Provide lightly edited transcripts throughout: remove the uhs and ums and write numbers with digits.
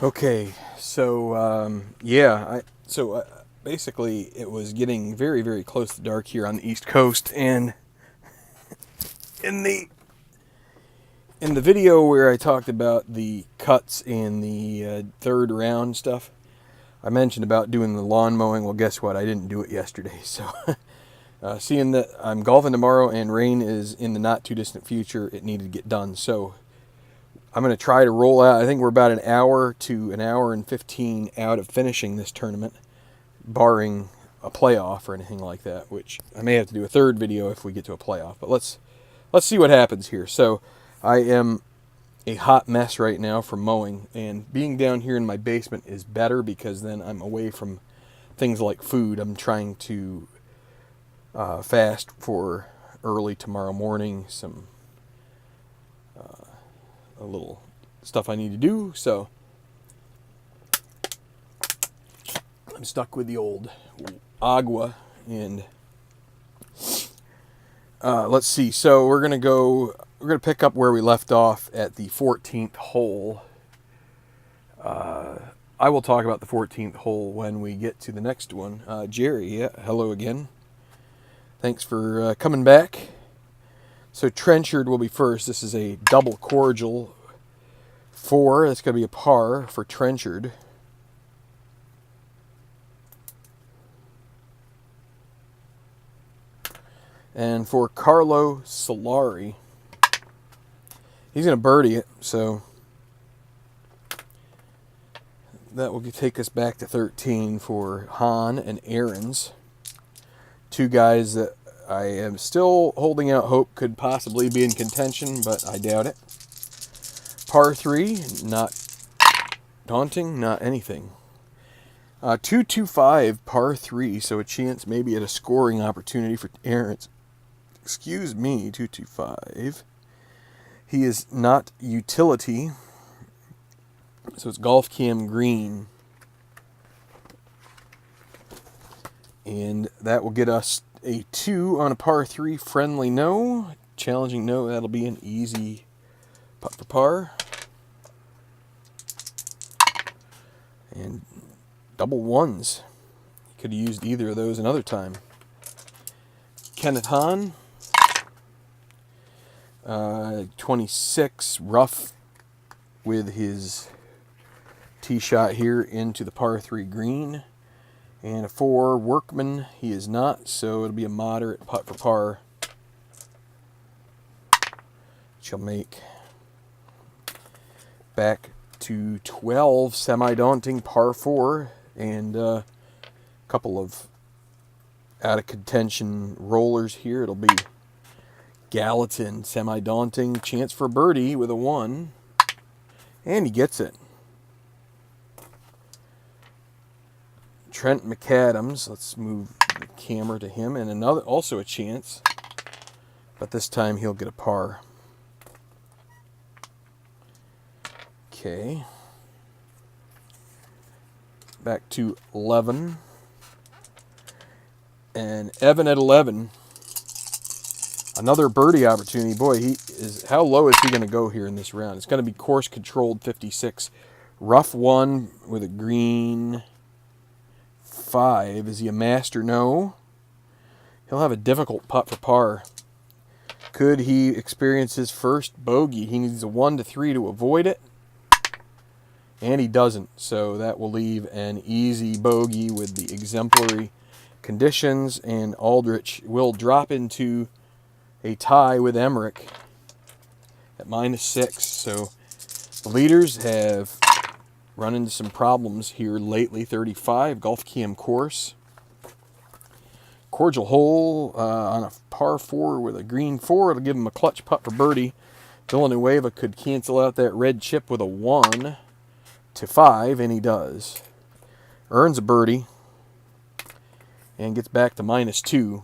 Okay, so yeah, basically it was getting very, very close to dark here on the East Coast, and in the video where I talked about the cuts in the third round stuff, I mentioned about doing the lawn mowing. Well, guess what? I didn't do it yesterday, so seeing that I'm golfing tomorrow and rain is in the not too distant future, it needed to get done. So I'm going to try to roll out. I think we're about an hour to an hour and 15 out of finishing this tournament, barring a playoff or anything like that, which I may have to do a third video if we get to a playoff. But let's see what happens here. So I am a hot mess right now from mowing, and being down here in my basement is better because then I'm away from things like food. I'm trying to fast for early tomorrow morning, some a little stuff I need to do, so I'm stuck with the old agua. And let's see, so we're gonna pick up where we left off at the 14th hole. I will talk about the 14th hole when we get to the next one. Jerry, yeah, hello again. Thanks for coming back. So Trenchard will be first. This is a double cordial 4. That's going to be a par for Trenchard. And for Carlo Solari, he's going to birdie it, so that will take us back to 13 for Hahn and Aarons. Two guys that I am still holding out hope could possibly be in contention, but I doubt it. Par 3, not daunting, not anything. 225 par 3, so a chance maybe at a scoring opportunity for Aarons. Excuse me, 225. He is not utility, so it's golf cam green. And that will get us a 2 on a par 3, friendly no, challenging no. That'll be an easy putt for par. And double ones. Could have used either of those another time. Kenneth Hahn, 26, rough with his tee shot here into the par 3 green. And a 4, Workman, he is not, so it'll be a moderate putt for par. She'll make back to 12, semi-daunting par 4, and a couple of out of contention rollers here. It'll be Gallatin, semi-daunting, chance for birdie with a 1, and he gets it. Trent McAdams, let's move the camera to him, and another, also a chance, but this time he'll get a par. Okay. Back to 11. And Evan at 11. Another birdie opportunity. Boy, how low is he going to go here in this round? It's going to be course controlled 56. Rough 1 with a green 5. Is he a master? No. He'll have a difficult putt for par. Could he experience his first bogey? He needs a 1 to 3 to avoid it. And he doesn't. So that will leave an easy bogey with the exemplary conditions. And Aldrich will drop into a tie with Emmerich at -6. So the leaders have run into some problems here lately. 35, golf cam course. Cordial hole on a par 4 with a green 4. It'll give him a clutch putt for birdie. Villanueva could cancel out that red chip with a 1 to 5, and he does. Earns a birdie and gets back to -2.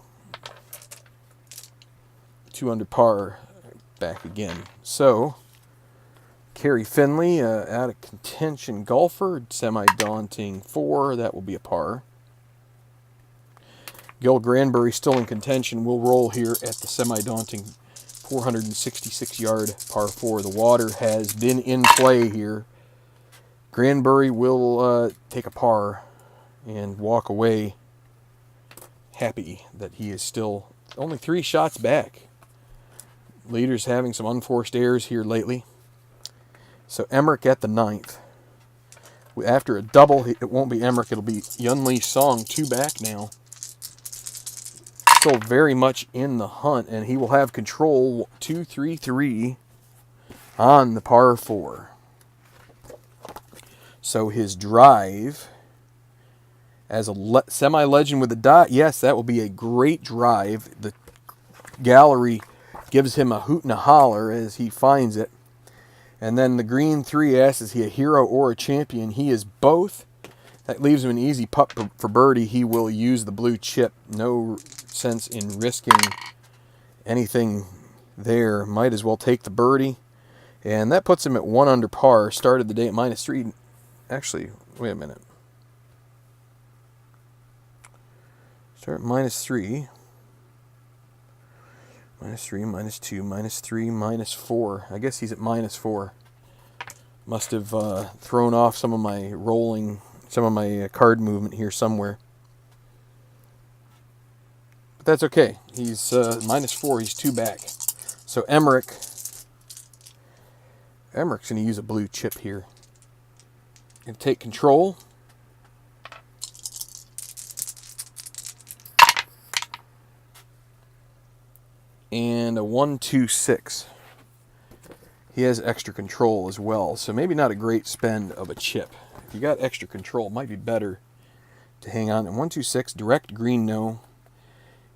2 under par, back again. So Kerry Finley, out of contention golfer, semi-daunting 4. That will be a par. Gil Granbury still in contention. Will roll here at the semi-daunting 466-yard par 4. The water has been in play here Granbury will take a par and walk away happy that he is still only 3 shots back. Leader's having some unforced errors here lately. So Emmerich at the 9th. After a double, it won't be Emmerich, it'll be Yunli Song, 2 back now. Still very much in the hunt, and he will have control 2-3-3 on the par 4. So his drive, as a semi-legend with a dot, yes, that will be a great drive. The gallery gives him a hoot and a holler as he finds it. And then the green 3 asks, is he a hero or a champion? He is both. That leaves him an easy putt for birdie. He will use the blue chip. No sense in risking anything there. Might as well take the birdie. And that puts him at 1 under par. Started the day at -3. Actually, wait a minute. Start at -3. -3, -2, -3, -4. I guess he's at -4. Must have thrown off some of my card movement here somewhere. But that's okay. He's -4. He's 2 back. So Emmerich's going to use a blue chip here. Going to take control. And a 1-2-6. He has extra control as well, so maybe not a great spend of a chip. If you got extra control, it might be better to hang on. And 1-2-6, direct green, no.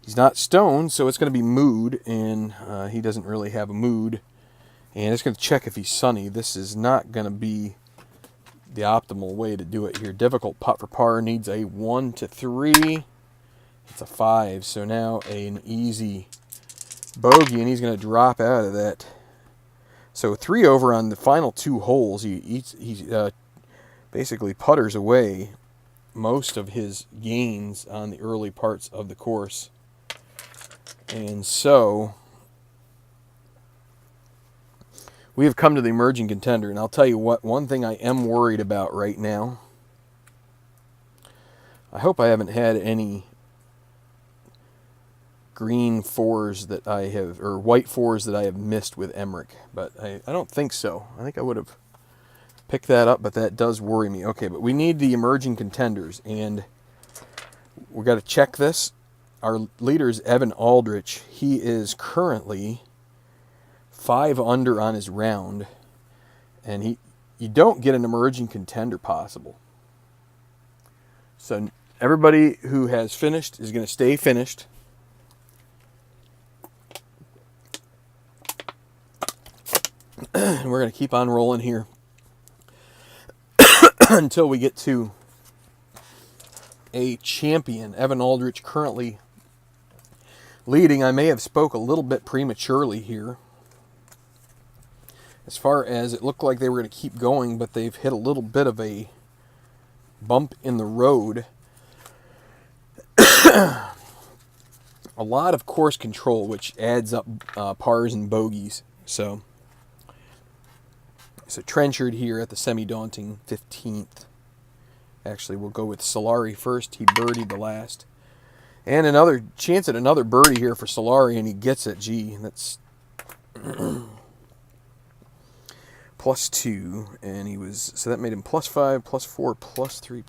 He's not stoned, so it's going to be mood, and he doesn't really have a mood. And it's going to check if he's sunny. This is not going to be the optimal way to do it here. Difficult putt for par, needs a 1-3. It's a 5, so now an easy bogey, and he's going to drop out of that. So 3 over on the final 2 holes. He basically putters away most of his gains on the early parts of the course. And so we have come to the emerging contender. And I'll tell you what, one thing I am worried about right now, I hope I haven't had any green 4s that I have, or white 4s that I have missed with Emmerich, but I don't think so. I think I would have picked that up, but that does worry me. Okay, but we need the emerging contenders, and we got to check this. Our leader is Evan Aldrich. He is currently 5 under on his round, and you don't get an emerging contender possible. So everybody who has finished is going to stay finished. And we're going to keep on rolling here until we get to a champion. Evan Aldrich currently leading. I may have spoke a little bit prematurely here. As far as it looked like they were going to keep going, but they've hit a little bit of a bump in the road. A lot of course control, which adds up pars and bogeys. So Trenchard here at the semi-daunting 15th. Actually, we'll go with Solari first. He birdied the last. And another chance at another birdie here for Solari, and he gets it. Gee, that's +2. And he was, so that made him +5, +4, +3.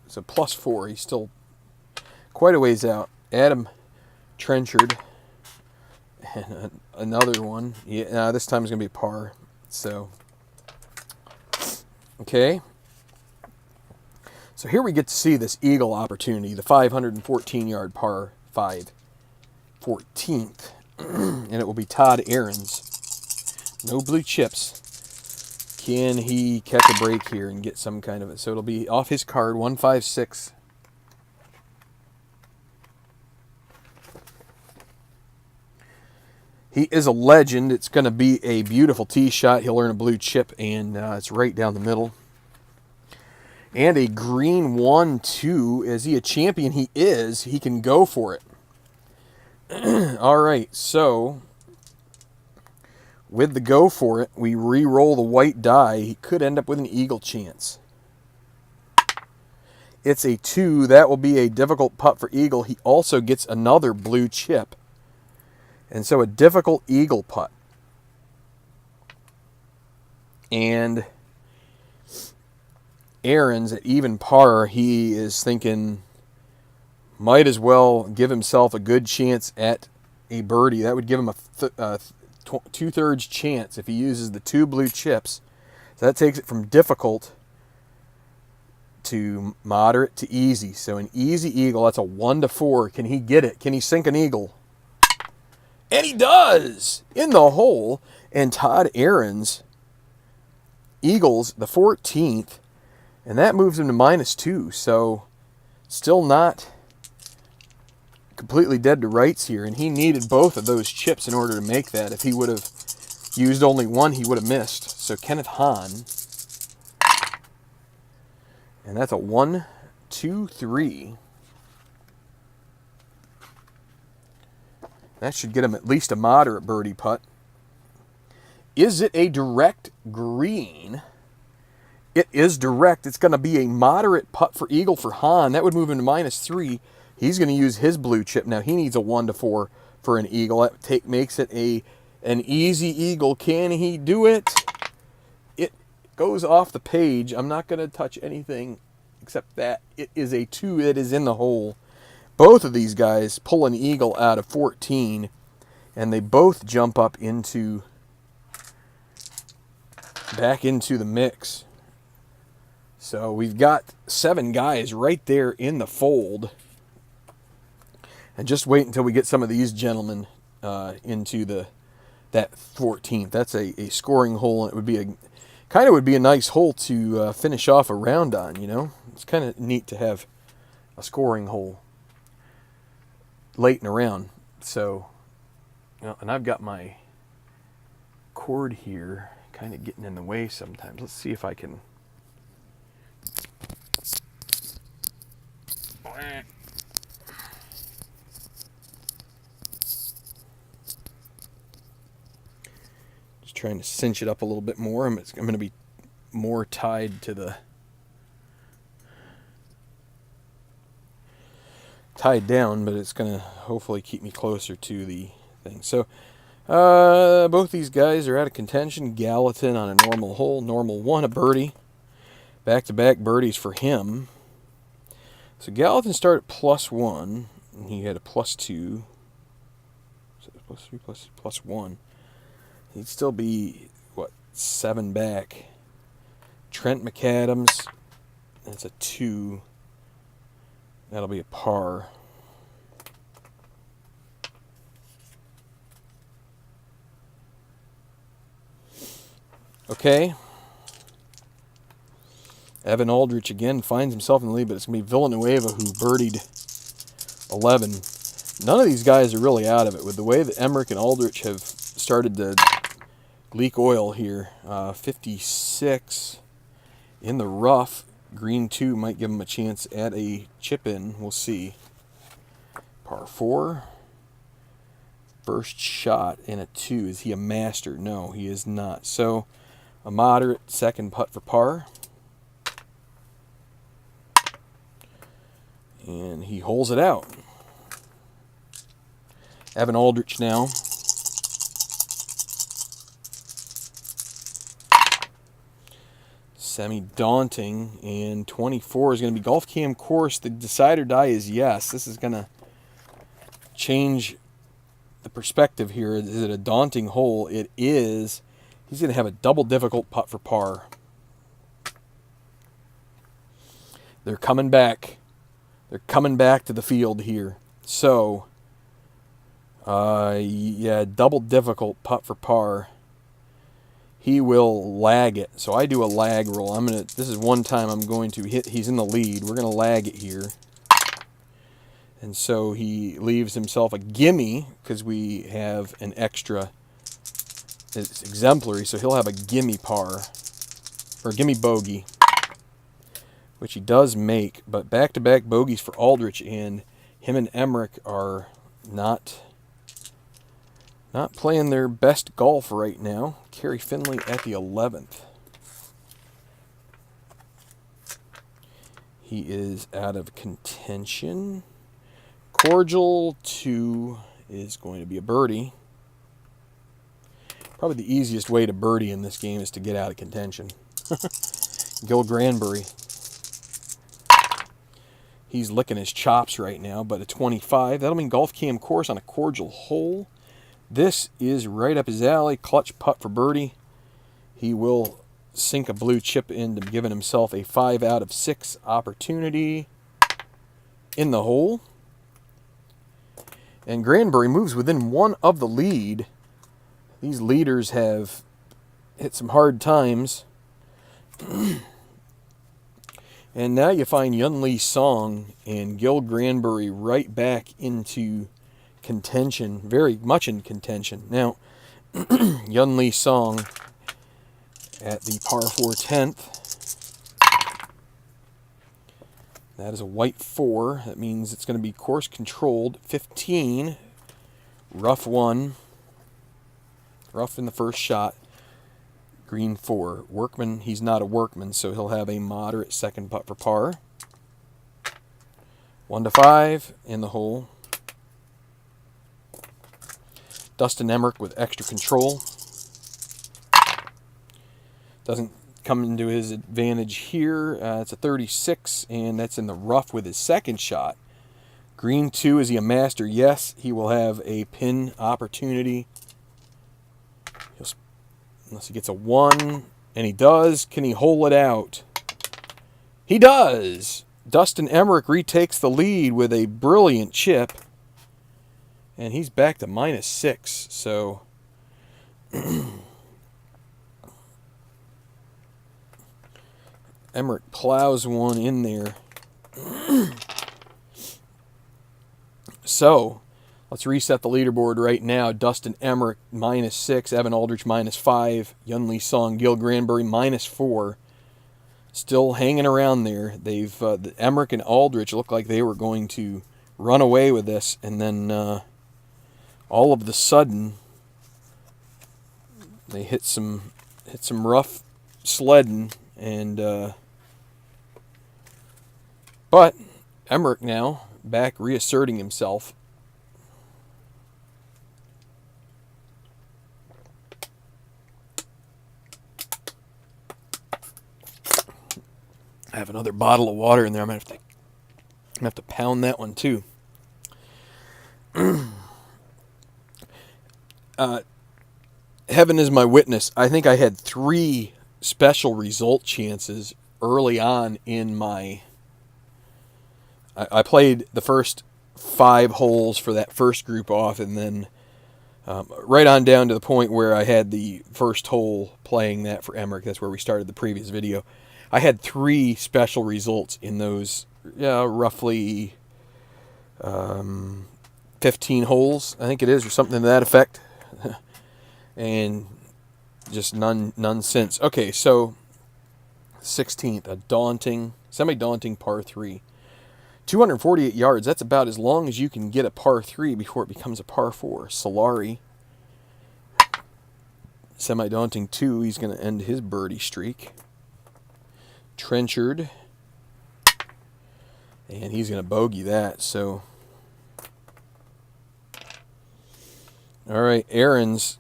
So +4. He's still quite a ways out. Adam Trenchard. And another one. Yeah, this time is going to be a par. So, okay. So here we get to see this eagle opportunity, the 514-yard par 5, 14th. And it will be Todd Ahrens. No blue chips. Can he catch a break here and get some kind of it? So it'll be off his card, 156. He is a legend. It's going to be a beautiful tee shot. He'll earn a blue chip, and it's right down the middle. And a green 1-2. Is he a champion? He is. He can go for it. All right, so with the go for it, we re-roll the white die. He could end up with an eagle chance. It's a 2. That will be a difficult putt for eagle. He also gets another blue chip. And so a difficult eagle putt. And Aaron's at even par. He is thinking, might as well give himself a good chance at a birdie. That would give him a 2/3 chance if he uses the 2 blue chips. So that takes it from difficult to moderate to easy. So an easy eagle, that's a 1-4. Can he get it? Can he sink an eagle? And he does! In the hole. And Todd Aaron's eagles the 14th. And that moves him to -2. So still not completely dead to rights here. And he needed both of those chips in order to make that. If he would have used only one, he would have missed. So Kenneth Hahn. And that's a 1, 2, 3. That should get him at least a moderate birdie putt. Is it a direct green? It is direct. It's going to be a moderate putt for eagle for Hahn. That would move him to -3. He's going to use his blue chip. Now he needs a 1-4 for an eagle. That makes it an easy eagle. Can he do it? It goes off the page. I'm not going to touch anything except that. It is a 2. It is in the hole. Both of these guys pull an eagle out of 14, and they both jump up back into the mix. So we've got 7 guys right there in the fold. And just wait until we get some of these gentlemen into that 14th. That's a scoring hole, and it would be a nice hole to finish off a round on. You know, it's kind of neat to have a scoring hole late in a round. So, you know, and I've got my cord here, kind of getting in the way sometimes. Let's see if I can. Trying to cinch it up a little bit more. I'm going to be more tied down, but it's going to hopefully keep me closer to the thing. So both these guys are out of contention. Gallatin on a normal hole, normal 1, a birdie. Back-to-back birdies for him. So Gallatin started at +1, and he had a +2. So +3 +1. He'd still be, 7 back. Trent McAdams, that's a 2. That'll be a par. Okay. Evan Aldrich again finds himself in the lead, but it's going to be Villanueva who birdied 11. None of these guys are really out of it. With the way that Emmerich and Aldrich have started to leak oil here, 56 in the rough. Green 2 might give him a chance at a chip in. We'll see. Par 4. First shot in a 2. Is he a master? No, he is not. So a moderate second putt for par. And he holes it out. Evan Aldrich now. Semi-daunting, and 24 is going to be golf cam course. The decide or die is yes. This is going to change the perspective here. Is it a daunting hole? It is. He's going to have a double difficult putt for par. They're coming back. They're coming back to the field here. So, yeah, double difficult putt for par. He will lag it. So I do a lag roll. This is one time I'm going to hit. He's in the lead. We're going to lag it here. And so he leaves himself a gimme because we have an extra. It's exemplary, so he'll have a gimme par or gimme bogey, which he does make. But back-to-back bogeys for Aldrich, and him and Emmerich are not Not playing their best golf right now. Kerry Finley at the 11th. He is out of contention. Cordial 2 is going to be a birdie. Probably the easiest way to birdie in this game is to get out of contention. Gil Granbury. He's licking his chops right now, but a 25. That'll mean golf cam course on a cordial hole. This is right up his alley. Clutch putt for birdie. He will sink a blue chip into giving himself a 5 out of 6 opportunity in the hole. And Granbury moves within 1 of the lead. These leaders have hit some hard times. And now you find Yun-Lee Song and Gil Granbury right back into contention, very much in contention. Now, Yun-Lee Song at the par 4 10th. That is a white 4. That means it's going to be course controlled. 15, rough 1. Rough in the first shot. Green 4. Workman, he's not a workman, so he'll have a moderate second putt for par. 1 to 5 in the hole. Dustin Emmerich with extra control. Doesn't come into his advantage here. It's a 36, and that's in the rough with his second shot. Green 2, is he a master? Yes, he will have a pin opportunity. Unless he gets a 1, and he does. Can he hole it out? He does! Dustin Emmerich retakes the lead with a brilliant chip. And he's back to -6, so... Emmerich plows one in there. So, let's reset the leaderboard right now. Dustin Emmerich -6, Evan Aldrich -5, Yun-Lee Song, Gil Granbury -4. Still hanging around there. They've Emmerich and Aldrich look like they were going to run away with this, and then all of the sudden they hit some rough sledding, and but Emmerich now back reasserting himself. I have another bottle of water in there. I'm gonna have to pound that one too. Heaven is my witness. I think I had 3 special result chances early on in my... I played the first 5 holes for that first group off, and then right on down to the point where I had the first hole playing that for Emmerich. That's where we started the previous video. I had 3 special results in those roughly 15 holes, I think it is, or something to that effect. And just none since. Okay, so 16th, a semi-daunting par 3. 248 yards, that's about as long as you can get a par 3 before it becomes a par 4. Solari, semi-daunting 2, he's going to end his birdie streak. Trenchard, and he's going to bogey that, so... Alright, Aaron's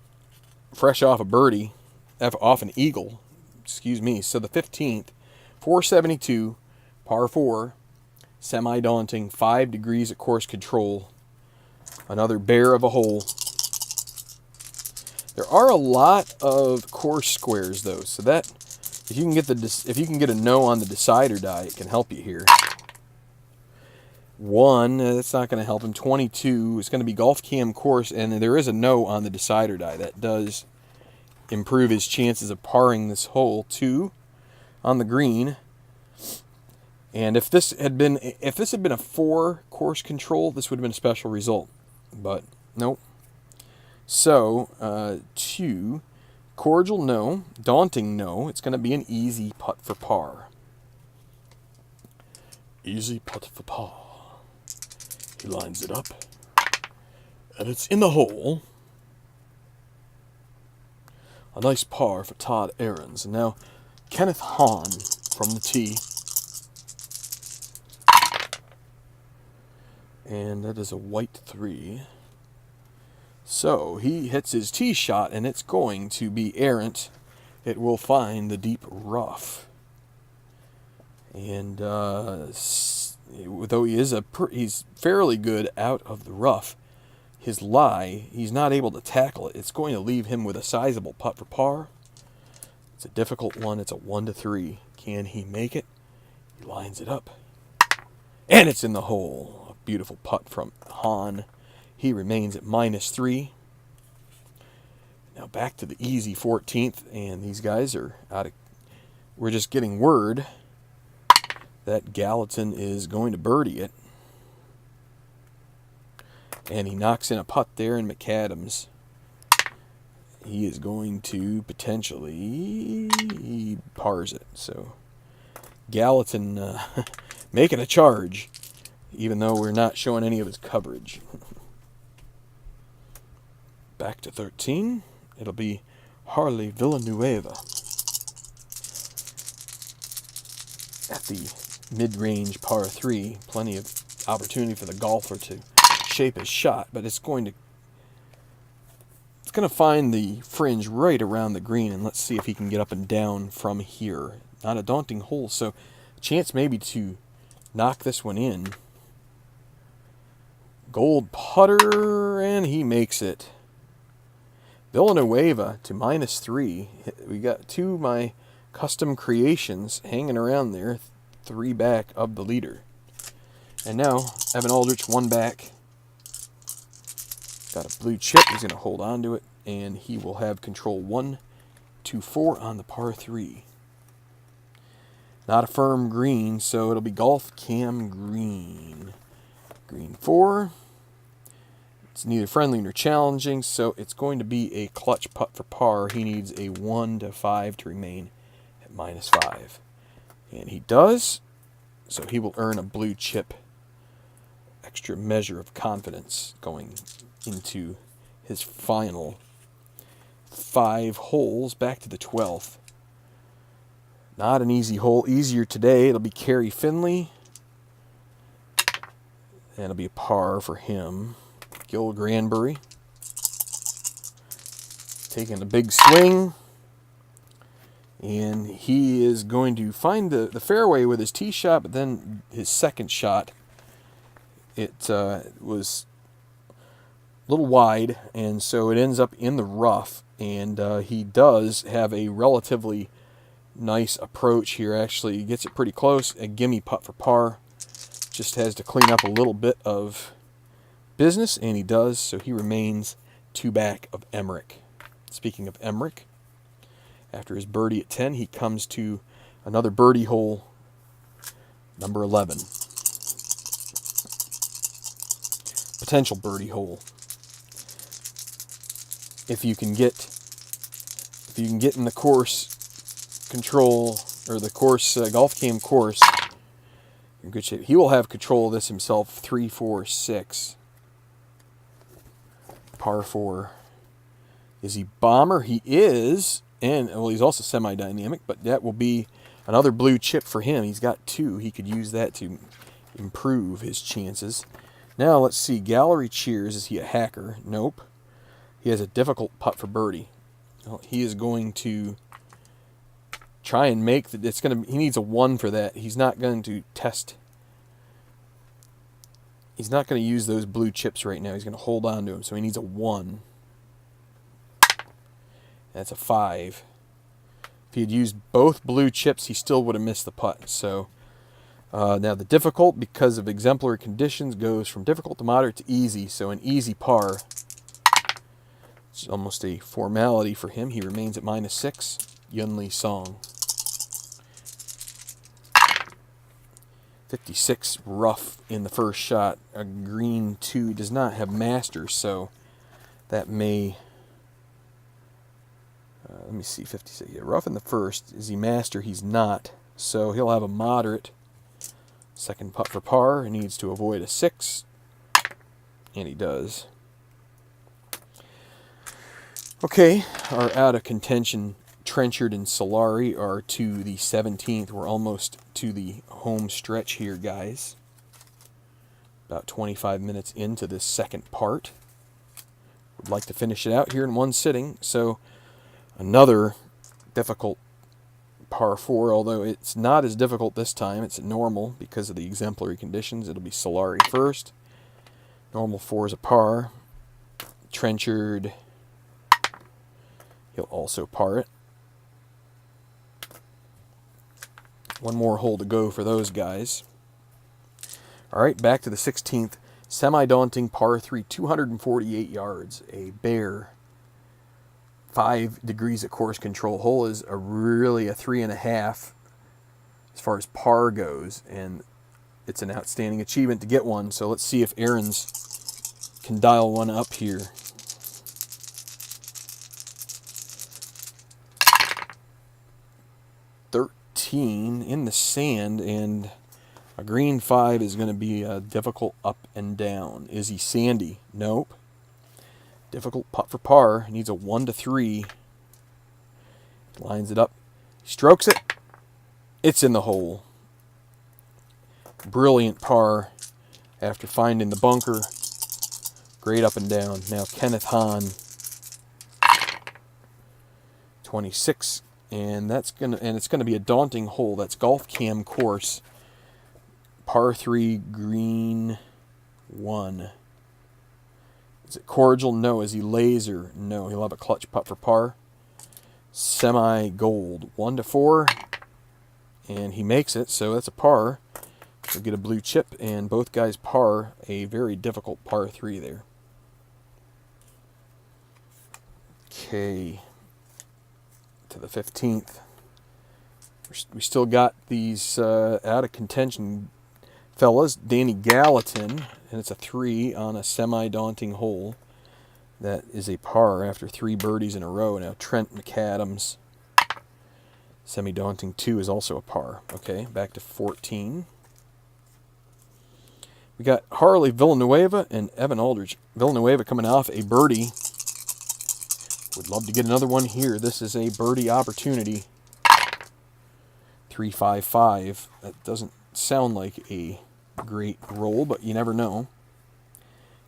fresh off a birdie, off an eagle, excuse me. So the 15th, 472, par 4, semi-daunting, 5 degrees at course control. Another bear of a hole. There are a lot of course squares though, so that if you can get a no on the decider die, it can help you here. 1, that's not going to help him. 22, it's going to be golf cam course, and there is a no on the decider die. That does improve his chances of parring this hole. 2 on the green. And if this had been a 4 course control, this would have been a special result. But nope. So 2, cordial no, daunting no. It's going to be an easy putt for par. Easy putt for par. He lines it up, and it's in the hole. A nice par for Todd Ahrens. And now Kenneth Hahn from the tee. And that is a white 3. So he hits his tee shot, and it's going to be errant. It will find the deep rough. And though he's fairly good out of the rough, his lie, he's not able to tackle it. It's going to leave him with a sizable putt for par. It's a difficult one. It's a 1-3. Can he make it? He lines it up. And it's in the hole. A beautiful putt from Hahn. He remains at -3. Now back to the easy 14th. And these guys are out of... We're just getting word that Gallatin is going to birdie it. And he knocks in a putt there, and McAdams, he is going to potentially... He pars it. So Gallatin making a charge, even though we're not showing any of his coverage. Back to 13. It'll be Harley Villanueva at the mid-range par 3. Plenty of opportunity for the golfer to shape his shot, but it's going to find the fringe right around the green, and let's see if he can get up and down from here. Not a daunting hole, so chance maybe to knock this one in. Gold putter, and he makes it. Villanueva to -3. We got 2 of my custom creations hanging around there, 3 back of the leader. And now Evan Aldrich 1 back. Got a blue chip. He's going to hold on to it, and he will have control 1, 2, 4 on the par 3. Not a firm green, so it'll be Golf Cam Green. Green 4. It's neither friendly nor challenging, so it's going to be a clutch putt for par. He needs a 1-5 to remain at -5. And he does, so he will earn a blue chip. Extra measure of confidence going into his final 5 holes. Back to the 12th. Not an easy hole. Easier today. It'll be Kerry Finley. And it'll be a par for him. Gil Granbury taking a big swing. And he is going to find the fairway with his tee shot, but then his second shot, it was a little wide, and so it ends up in the rough. And he does have a relatively nice approach here. Actually, he gets it pretty close. A gimme putt for par. Just has to clean up a little bit of business, and he does. So he remains 2 back of Emmerich. Speaking of Emmerich, after his birdie at 10, he comes to another birdie hole, number 11. Potential birdie hole. If you can get in the course control, or the course Golf Cam course, you're in good shape. He will have control of this himself. 3, 4, 6. Par 4. Is he bomber? He is. And, well, he's also semi-dynamic, but that will be another blue chip for him. He's got 2. He could use that to improve his chances. Now, let's see. Gallery cheers. Is he a hacker? Nope. He has a difficult putt for birdie. Well, he is going to try and make he needs a 1 for that. He's not going to test. He's not going to use those blue chips right now. He's going to hold on to them, so he needs a 1. That's a 5. If he had used both blue chips, he still would have missed the putt. So now the difficult, because of exemplary conditions, goes from difficult to moderate to easy. So an easy par. It's almost a formality for him. He remains at -6. Yunli Song. 56 rough in the first shot. A green 2 does not have master, so that may... let me see, 56. Yeah, rough in the first. Is he master? He's not. So he'll have a moderate second putt for par. He needs to avoid a 6. And he does. Okay, our out of contention Trenchard and Solari are to the 17th. We're almost to the home stretch here, guys. About 25 minutes into this second part. Would like to finish it out here in one sitting. So another difficult par 4, although it's not as difficult this time. It's normal because of the exemplary conditions. It'll be Solari first. Normal 4 is a par. Trenchard, he'll also par it. One more hole to go for those guys. All right, back to the 16th. Semi-daunting par 3, 248 yards. A bare 5 degrees of course control hole is really a 3.5 as far as par goes, and it's an outstanding achievement to get one. So let's see if Aaron's can dial one up here. In the sand, and a green 5 is going to be a difficult up and down. Is he sandy? Nope. Difficult putt for par. Needs a 1 to 3. Lines it up. Strokes it. It's in the hole. Brilliant par after finding the bunker. Great up and down. Now Kenneth Hahn, 26. And it's gonna be a daunting hole. That's Golf Cam course. Par 3, green 1. Is it cordial? No. Is he laser? No. He'll have a clutch putt for par. Semi-gold, 1 to 4. And he makes it, so that's a par. He'll get a blue chip, and both guys par a very difficult par 3 there. Okay. To the 15th. We still got these out of contention fellas. Danny Gallatin, and it's a 3 on a semi-daunting hole. That is a par after 3 birdies in a row. Now Trent McAdams, semi-daunting 2 is also a par. Okay, back to 14. We got Harley Villanueva and Evan Aldridge. Villanueva coming off a birdie. Would love to get another one here. This is a birdie opportunity. 355. That doesn't sound like a great roll, but you never know.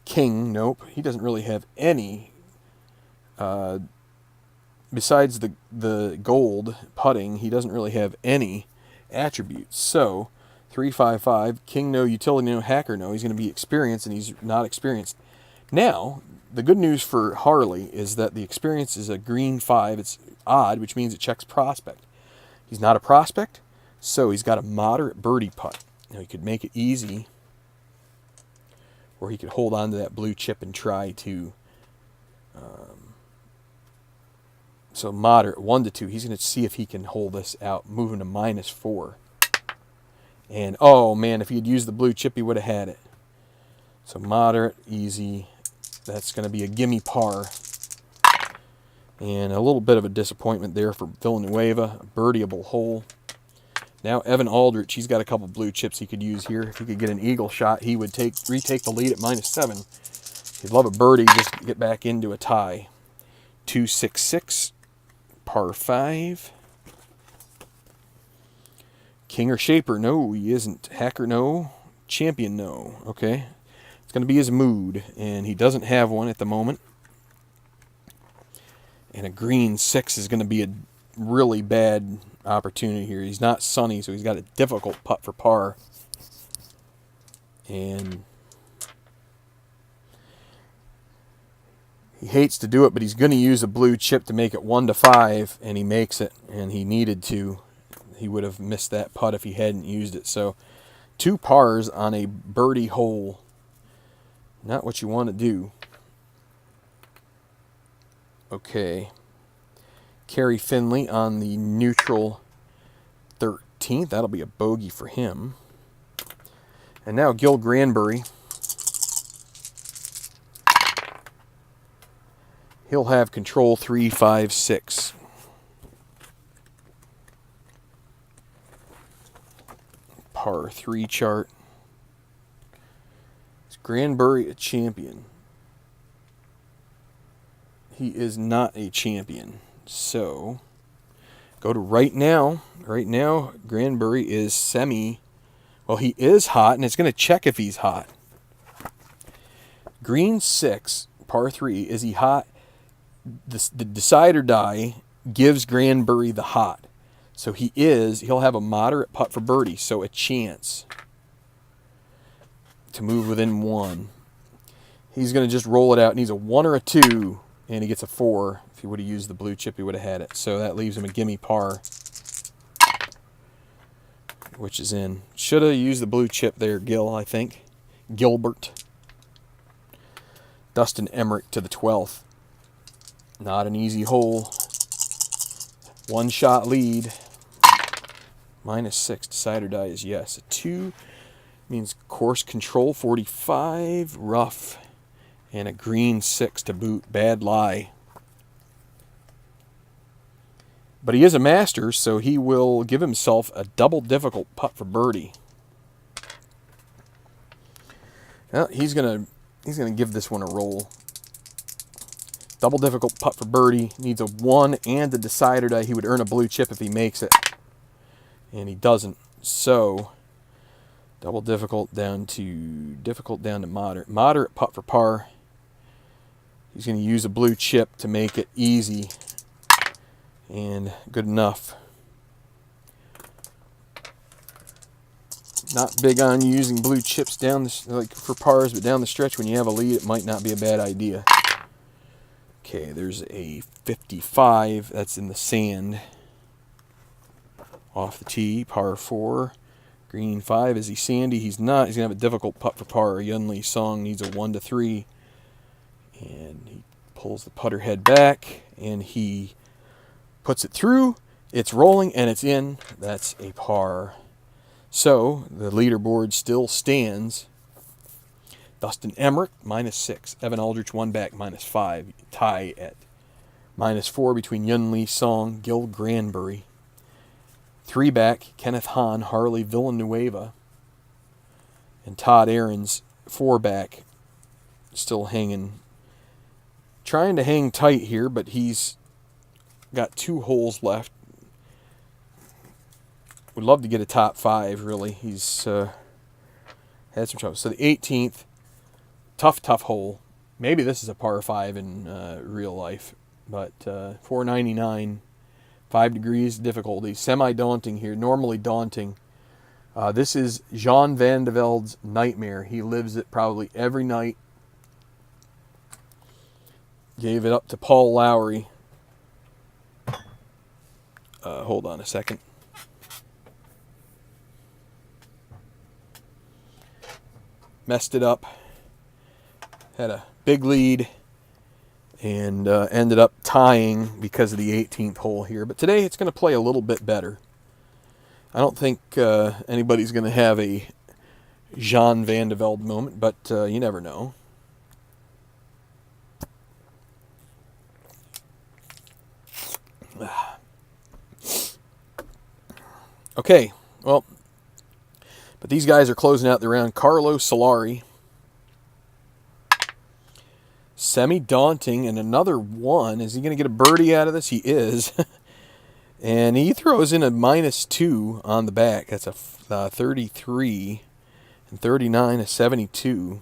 King, nope. He doesn't really have any. Besides the gold putting, he doesn't really have any attributes. So, 355. King, no. Utility, no. Hacker, no. He's going to be experienced, and he's not experienced. Now, the good news for Harley is that the experience is a green 5. It's odd, which means it checks prospect. He's not a prospect, so he's got a moderate birdie putt. Now, he could make it easy, or he could hold on to that blue chip and try to... so moderate, 1 to 2. He's going to see if he can hold this out, moving to -4. And, oh, man, if he had used the blue chip, he would have had it. So moderate, easy. That's going to be a gimme par. And a little bit of a disappointment there for Villanueva. A birdieable hole. Now Evan Aldrich, he's got a couple blue chips he could use here. If he could get an eagle shot, he would retake the lead at -7. He'd love a birdie just to get back into a tie. 266, par 5. King or Shaper? No, he isn't. Hacker? No. Champion? No. Okay. It's going to be his mood, and he doesn't have one at the moment. And a green 6 is going to be a really bad opportunity here. He's not sunny, so he's got a difficult putt for par. And he hates to do it, but he's going to use a blue chip to make it 1 to 5, and he makes it, and he needed to. He would have missed that putt if he hadn't used it. So 2 pars on a birdie hole. Not what you want to do. Okay. Kerry Finley on the neutral 13th. That'll be a bogey for him. And now Gil Granbury. He'll have control 3, 5, 6. Par 3 chart. Is Granbury a champion? he is not a champion. So, go to right now. Right now, Granbury is semi. Well, he is hot, and it's going to check if he's hot. Green 6, par 3. Is he hot? The decide or die gives Granbury the hot. So he'll have a moderate putt for birdie, so a chance to move within 1. He's going to just roll it out. He needs a 1 or a 2, and he gets a 4. If he would have used the blue chip, he would have had it. So that leaves him a gimme par, which is in. Should have used the blue chip there, Gil, I think. Gilbert. Dustin Emmerich to the 12th. Not an easy hole. 1-shot lead. -6. Decide or die is yes. A 2 means course control 45. Rough. And a green 6 to boot. Bad lie. But he is a master, so he will give himself a double difficult putt for birdie. Well, he's gonna give this one a roll. Double difficult putt for birdie. Needs a 1 and a decide or die. He would earn a blue chip if he makes it. And he doesn't. So, double difficult down to moderate. Moderate putt for par. He's going to use a blue chip to make it easy. And good enough. Not big on using blue chips down like for pars, but down the stretch when you have a lead, it might not be a bad idea. Okay, there's a 55. That's in the sand. Off the tee, par 4. Green 5. Is he sandy? He's not. He's going to have a difficult putt for par. Yunli Song needs a 1 to 3. And he pulls the putter head back, and he puts it through. It's rolling, and it's in. That's a par. So, the leaderboard still stands. Dustin Emmerich, -6. Evan Aldrich, 1 back, -5. Tie at -4 between Yunli Song, Gil Granbury. 3 back, Kenneth Hahn, Harley Villanueva. And Todd Ahrens, 4 back, still hanging. Trying to hang tight here, but he's got 2 holes left. Would love to get a top 5, really. He's had some trouble. So the 18th, tough hole. Maybe this is a par 5 in real life. But 499, 5 degrees difficulty. Semi-daunting here, normally daunting. This is Jean Van de Velde's nightmare. He lives it probably every night. Gave it up to Paul Lowry. Hold on a second. Messed it up. Had a big lead. And ended up tying because of the 18th hole here. But today it's going to play a little bit better. I don't think anybody's going to have a Jean Van de Velde moment, but you never know. Okay, well, but these guys are closing out the round. Carlos Solari. Semi-daunting, and another 1. Is he going to get a birdie out of this? He is. And he throws in a -2 on the back. That's a 33. And 39, a 72.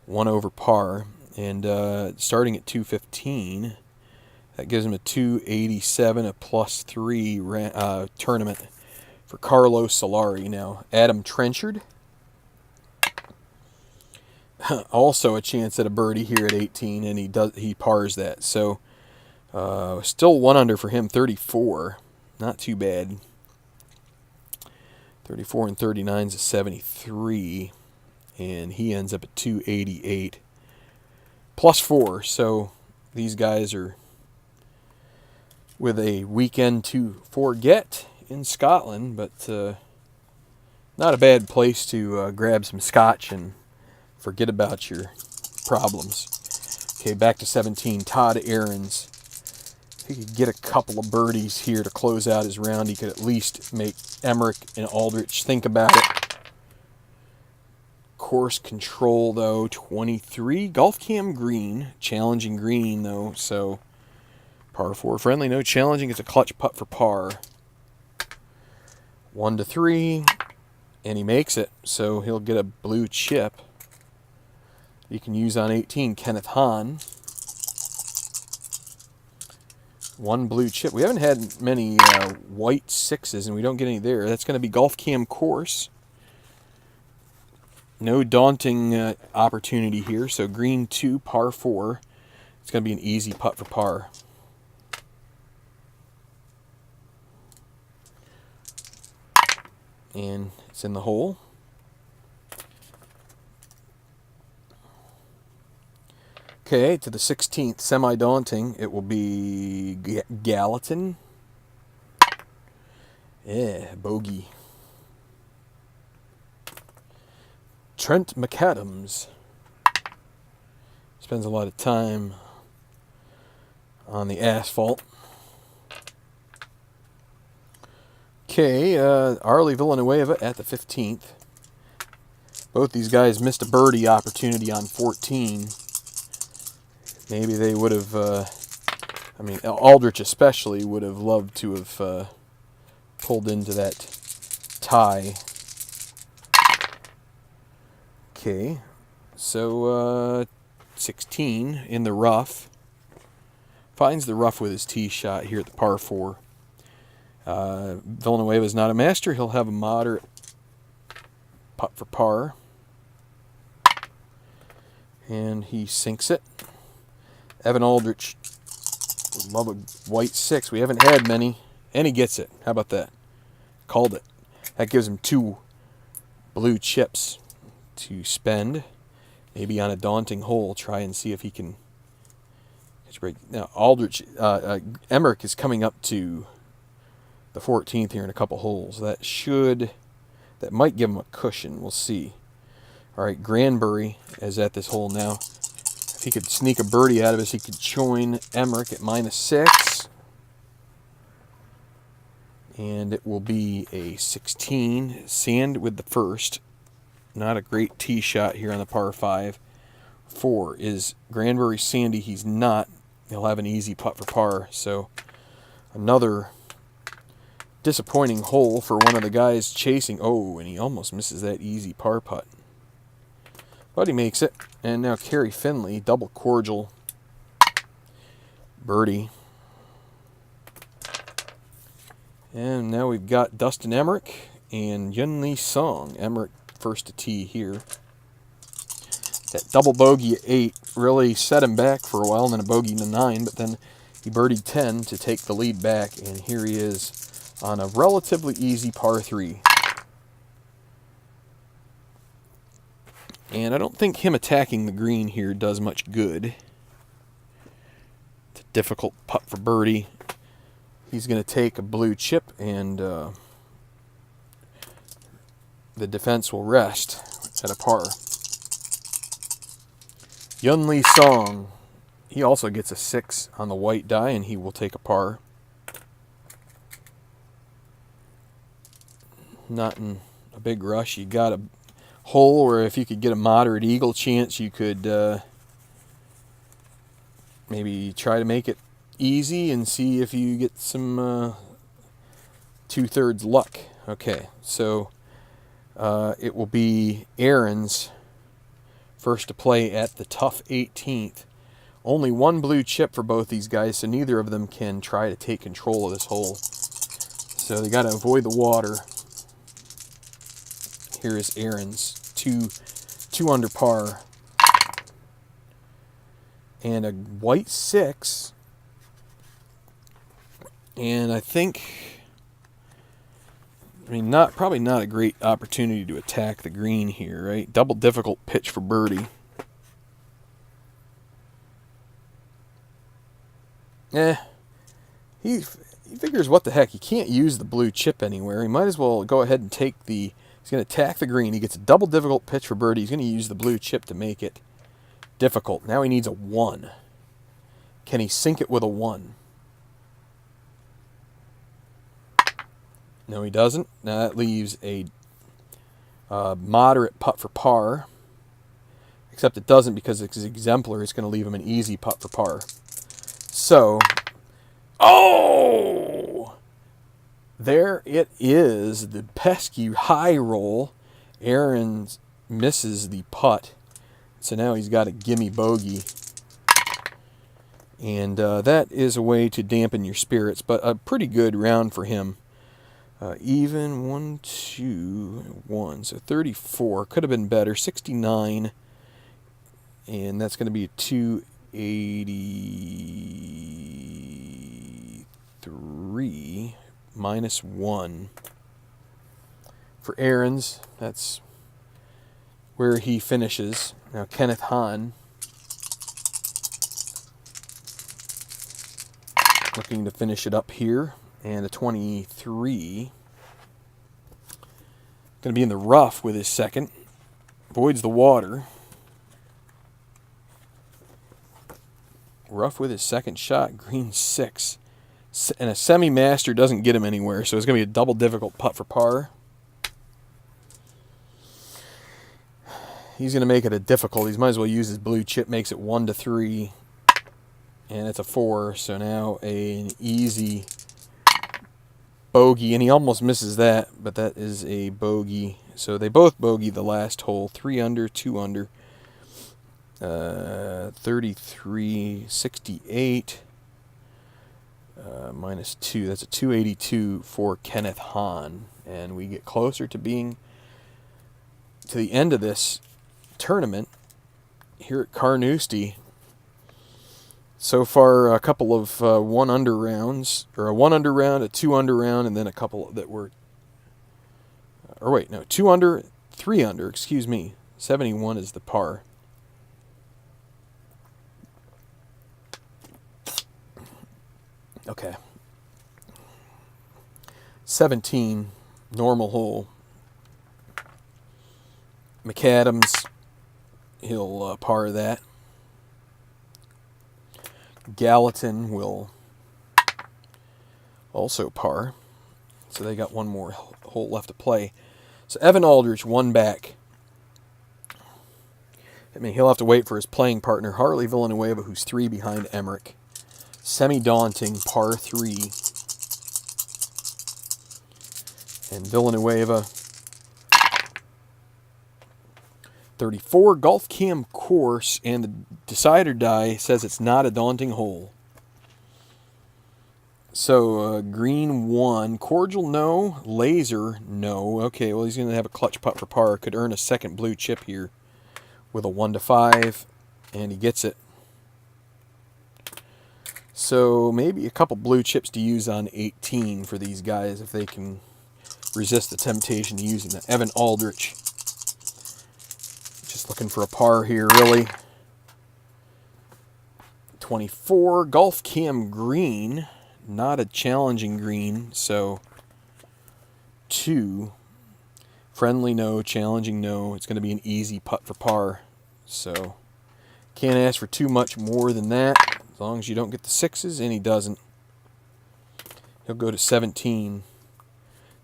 1 over par. And starting at 215, that gives him a 287, a +3 tournament for Carlos Solari. Now, Adam Trenchard. Also a chance at a birdie here at 18, and he pars that. So still 1 under for him, 34. Not too bad. 34 and 39 is a 73, and he ends up at 288. +4, so these guys are with a weekend to forget in Scotland, but not a bad place to grab some scotch and forget about your problems. Okay, back to 17. Todd Ahrens. If he could get a couple of birdies here to close out his round, he could at least make Emmerich and Aldrich think about it. course control, though. 23. Golf cam green. Challenging green, though. So, par 4 friendly. No challenging. It's a clutch putt for par. 1 to 3. And he makes it. So, he'll get a blue chip. You can use on 18. Kenneth Hahn. 1 blue chip. We haven't had many white 6s, and we don't get any there. That's going to be golf cam course. No daunting opportunity here. So green 2, par 4. It's going to be an easy putt for par. And it's in the hole. Okay, to the 16th, semi-daunting. It will be Gallatin. Yeah, bogey. Trent McAdams. Spends a lot of time on the asphalt. Okay, Arlie Villanueva at the 15th. Both these guys missed a birdie opportunity on 14. Maybe they would have, I mean, Aldrich especially would have loved to have pulled into that tie. Okay, so 16 in the rough. Finds the rough with his tee shot here at the par 4. Villanueva is not a master. He'll have a moderate putt for par. And he sinks it. Evan Aldrich would love a white 6. We haven't had many. And he gets it. How about that? Called it. That gives him 2 blue chips to spend. Maybe on a daunting hole, try and see if he can catch a break. Now, Aldrich, Emmerich is coming up to the 14th here in a couple holes. That might give him a cushion. We'll see. All right, Granbury is at this hole now. If he could sneak a birdie out of us, he could join Emmerich at -6. And it will be a 16. Sand with the first. Not a great tee shot here on the par 5. 4 is Granbury Sandy. He's not. He'll have an easy putt for par. So another disappointing hole for one of the guys chasing. Oh, and he almost misses that easy par putt. But he makes it. And now Kerry Finley, double cordial birdie. And now we've got Dustin Emmerich and Yun-Lee Song. Emmerich first to tee here. That double bogey at 8 really set him back for a while, and then a bogey to 9, but then he birdied 10 to take the lead back, and here he is on a relatively easy par 3. And I don't think him attacking the green here does much good. It's a difficult putt for birdie. He's going to take a blue chip, and the defense will rest at a par. Yun-Lee Song, he also gets a 6 on the white die, and he will take a par. Not in a big rush. You got a hole where if you could get a moderate eagle chance, you could maybe try to make it easy and see if you get some 2/3 luck. Okay, so it will be Aaron's first to play at the tough 18th. Only 1 blue chip for both these guys, so neither of them can try to take control of this hole. So they got to avoid the water. Here is Aaron's 2 under par. And a white 6. And I think, probably not a great opportunity to attack the green here, right? Double difficult pitch for birdie. He figures, what the heck, he can't use the blue chip anywhere. He might as well go ahead and take the, he's going to attack the green. He gets a double difficult pitch for birdie. He's going to use the blue chip to make it difficult. Now he needs a 1. Can he sink it with a 1? No, he doesn't. Now that leaves a Moderate putt for par. Except it doesn't because it's exemplar. It's going to leave him an easy putt for par. So, oh! There it is. The pesky high roll. Aaron misses the putt. So now he's got a gimme bogey. And that is a way to dampen your spirits, but a pretty good round for him. Even 1, 2, 1. So 34. Could have been better. 69. And that's going to be a 283 minus 1. For Aaron's, that's where he finishes. Now Kenneth Hahn, looking to finish it up here, and a 23. Going to be in the rough with his second. Avoids the water. Rough with his second shot, green 6. And a semi-master doesn't get him anywhere, so it's going to be a double difficult putt for par. He's going to make it a difficult. He might as well use his blue chip, makes it 1-3. And it's a 4, so now an easy bogey. And he almost misses that, but that is a bogey. So they both bogey the last hole. 3 under, 2 under. 33, 68 minus 2. That's a 282 for Kenneth Hahn. And we get closer to being to the end of this tournament here at Carnoustie. So far, a couple of 1 under rounds, or a 1 under round, a 2 under round, and then a couple that were, or wait, no, 2 under, 3 under, excuse me. 71 is the par. Okay. 17, normal hole. McAdams, he'll par that. Gallatin will also par. So they got one more hole left to play. So Evan Aldrich, 1 back. I mean, he'll have to wait for his playing partner, Harley Villanueva, who's 3 behind Emmerich. Semi-daunting, par 3. And Villanueva, 34, golf cam course, and the decider die says it's not a daunting hole. So, green 1, cordial no, laser no. Okay, well, he's going to have a clutch putt for par. Could earn a second blue chip here with a 1-5, and he gets it. So maybe a couple blue chips to use on 18 for these guys if they can resist the temptation to using the Evan Aldrich. Just looking for a par here, really. 24, golf cam green. Not a challenging green, so 2. Friendly no, challenging no. It's going to be an easy putt for par. So can't ask for too much more than that. As long as you don't get the 6s, and he doesn't. He'll go to 17.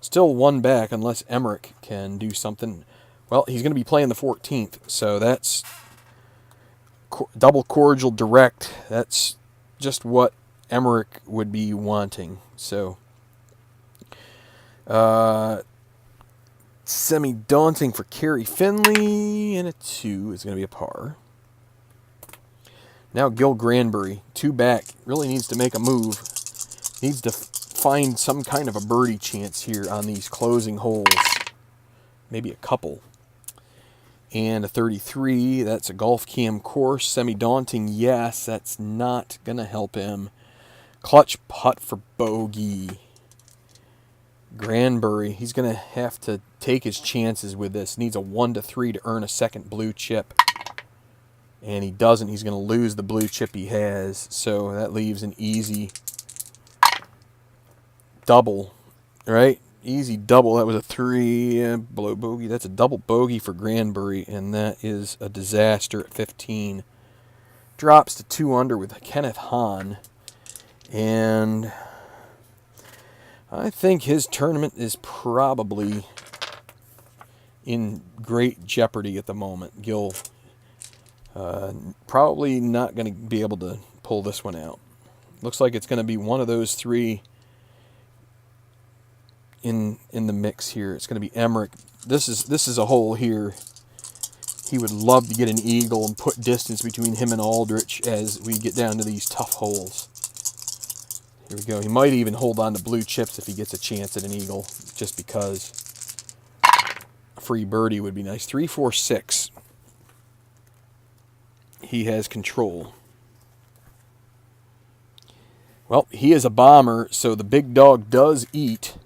Still 1 back unless Emmerich can do something. Well, he's going to be playing the 14th, so that's double cordial direct. That's just what Emmerich would be wanting. So, semi-daunting for Kerry Finley, and a 2 is going to be a par. Now Gil Granbury, 2 back, really needs to make a move. Needs to find some kind of a birdie chance here on these closing holes. Maybe a couple. And a 33, that's a golf cam course. Semi-daunting, yes, that's not going to help him. Clutch putt for bogey. Granbury, he's going to have to take his chances with this. Needs a 1-3 to earn a second blue chip. And he doesn't. He's going to lose the blue chip he has. So that leaves an easy double, right? Easy double. That was a 3 below bogey. That's a double bogey for Granbury, and that is a disaster at 15. Drops to 2 under with Kenneth Hahn. And I think his tournament is probably in great jeopardy at the moment. Gil probably not going to be able to pull this one out. Looks like it's going to be one of those three in the mix here. It's going to be Emmerich. This is a hole here. He would love to get an eagle and put distance between him and Aldrich as we get down to these tough holes. Here we go. He might even hold on to blue chips if he gets a chance at an eagle, just because a free birdie would be nice. 3, 4, 6. He has control. Well, he is a bomber, so the big dog does eat.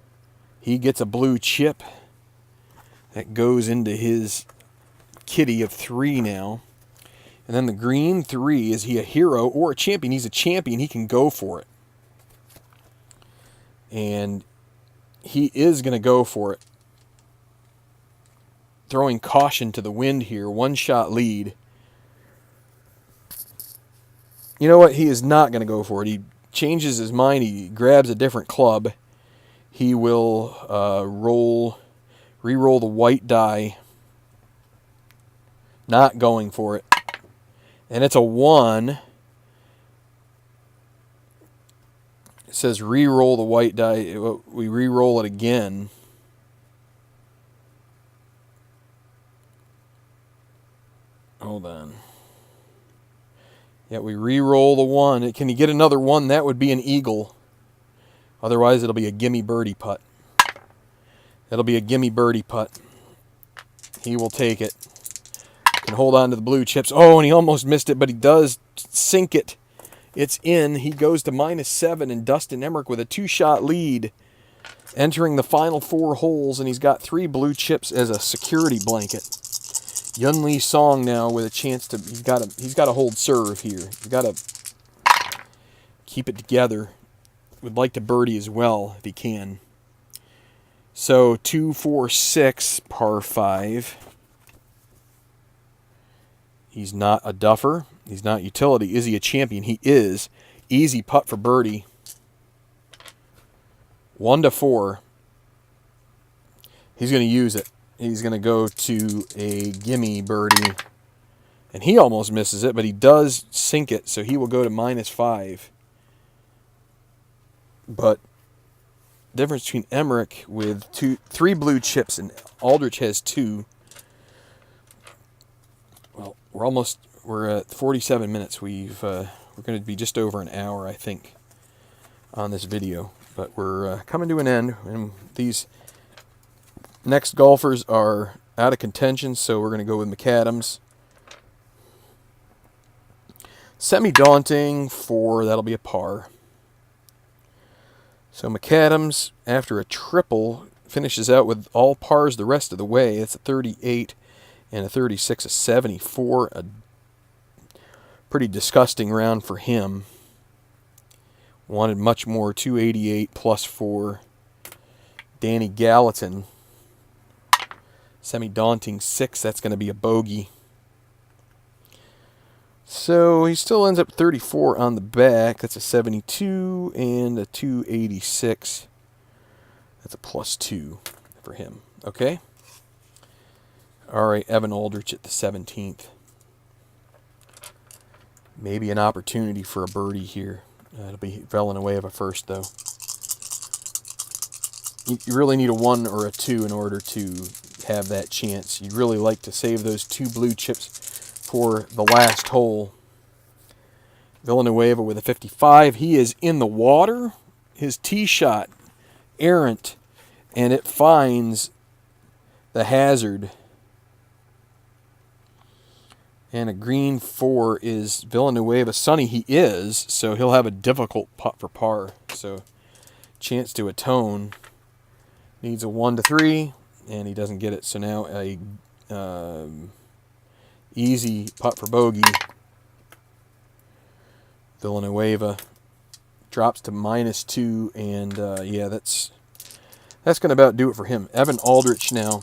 He gets a blue chip. That goes into his kitty of 3 now. And then the green 3, is he a hero or a champion? He's a champion. He can go for it. And he is going to go for it. Throwing caution to the wind here. 1-shot lead. You know what? He is not going to go for it. He changes his mind. He grabs a different club. He will re-roll the white die. Not going for it. And it's a 1. It says re-roll the white die. We re-roll it again. Hold on. Yeah, we re-roll the 1. Can you get another 1? That would be an eagle. Otherwise, it'll be a gimme birdie putt. It'll be a gimme birdie putt. He will take it. Can hold on to the blue chips. Oh, and he almost missed it, but he does sink it. It's in. He goes to -7, and Dustin Emmerich with a 2-shot lead, entering the final 4 holes, and he's got 3 blue chips as a security blanket. Yun Lee Song now with a chance to. He's got to hold serve here. He's got to keep it together. Would like to birdie as well if he can. So 2, 4, 6, par 5. He's not a duffer. He's not utility. Is he a champion? He is. Easy putt for birdie. 1 to 4. He's going to use it. He's going to go to a gimme birdie. And he almost misses it, but he does sink it, so he will go to -5. But difference between Emmerich with 3 blue chips and Aldrich has 2. Well, we're at 47 minutes. We're going to be just over an hour, I think, on this video. But we're coming to an end, and these next golfers are out of contention, so we're going to go with McAdams. Semi-daunting for, that'll be a par. So McAdams, after a triple, finishes out with all pars the rest of the way. It's a 38 and a 36, a 74. A pretty disgusting round for him. Wanted much more, 288 plus 4. Danny Gallatin, semi-daunting 6. That's going to be a bogey. So he still ends up 34 on the back. That's a 72 and a 286. That's a +2 for him. Okay? All right, Evan Aldrich at the 17th. Maybe an opportunity for a birdie here. It'll be Villanueva first, though. You really need a 1 or a 2 in order to have that chance. You'd really like to save those 2 blue chips for the last hole. Villanueva with a 55. He is in the water. His tee shot, errant, and it finds the hazard. And a green 4 is Villanueva. Sunny he is, so he'll have a difficult putt for par. So chance to atone. Needs a 1 to 3, and he doesn't get it. So now a easy putt for bogey. Villanueva drops to -2, and yeah, that's going to about do it for him. Evan Aldrich now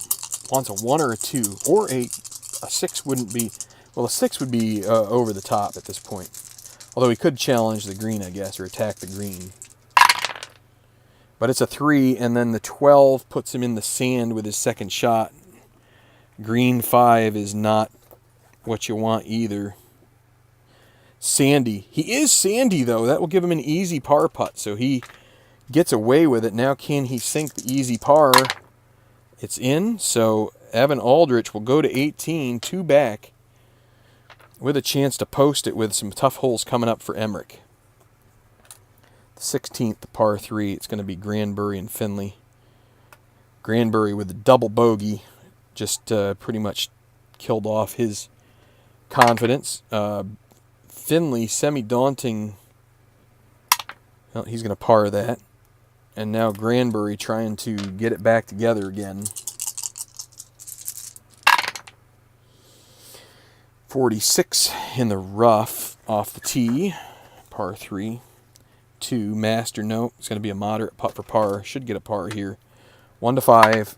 wants a 1 or a 2, or a 6 wouldn't be. Well, a 6 would be over the top at this point. Although he could challenge the green, I guess, or attack the green. But it's a 3, and then the 12 puts him in the sand with his second shot. Green 5 is not what you want either. Sandy. He is sandy, though. That will give him an easy par putt, so he gets away with it. Now can he sink the easy par? It's in, so Evan Aldrich will go to 18, 2 back, with a chance to post it with some tough holes coming up for Emmerich. The 16th, the par 3, it's going to be Granbury and Finley. Granbury with a double bogey just pretty much killed off his confidence. Finley, semi-daunting. Well, he's going to par that. And now Granbury trying to get it back together again. 46 in the rough off the tee. Par 3. 2, master note. It's going to be a moderate putt for par. Should get a par here. 1 to 5.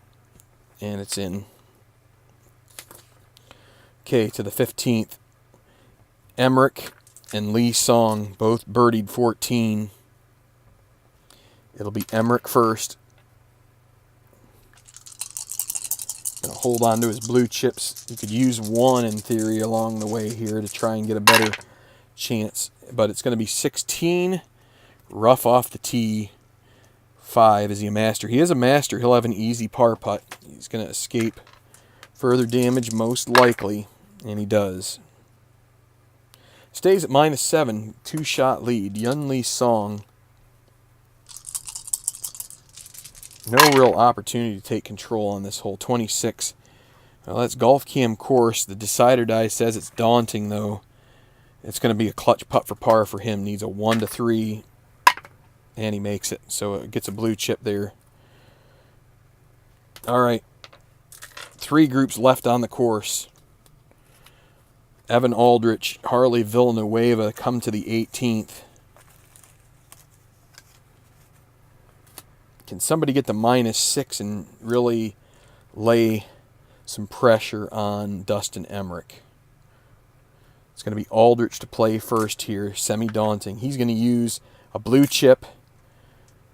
And it's in. Okay, to the 15th. Emmerich and Lee Song both birdied 14. It'll be Emmerich first. Gonna hold on to his blue chips. You could use 1 in theory along the way here to try and get a better chance. But it's going to be 16. Rough off the tee. 5. Is he a master? He is a master. He'll have an easy par putt. He's going to escape further damage most likely. And he does. Stays at -7, 2-shot lead. Yun Lee Song. No real opportunity to take control on this hole. 26. Well, that's Golf Cam course. The decider die says it's daunting, though. It's going to be a clutch putt for par for him. Needs a 1 to 3, and he makes it. So it gets a blue chip there. All right. 3 groups left on the course. Evan Aldrich, Harley Villanueva come to the 18th. Can somebody get the -6 and really lay some pressure on Dustin Emmerich? It's going to be Aldrich to play first here, semi-daunting. He's going to use a blue chip,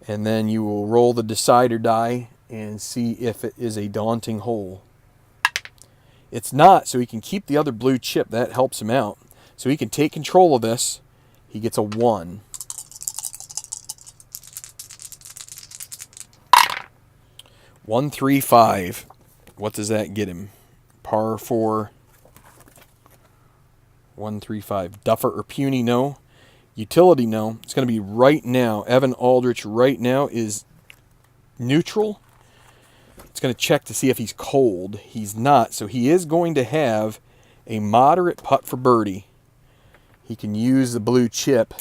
and then you will roll the decider die and see if it is a daunting hole. It's not, so he can keep the other blue chip. That helps him out. So he can take control of this. He gets a 1. One, 3, 5. What does that get him? Par 4. 1, 3, 5. Duffer or puny? No. Utility? No. It's going to be right now. Evan Aldrich right now is neutral. It's going to check to see if he's cold. He's not, so he is going to have a moderate putt for birdie. He can use the blue chip.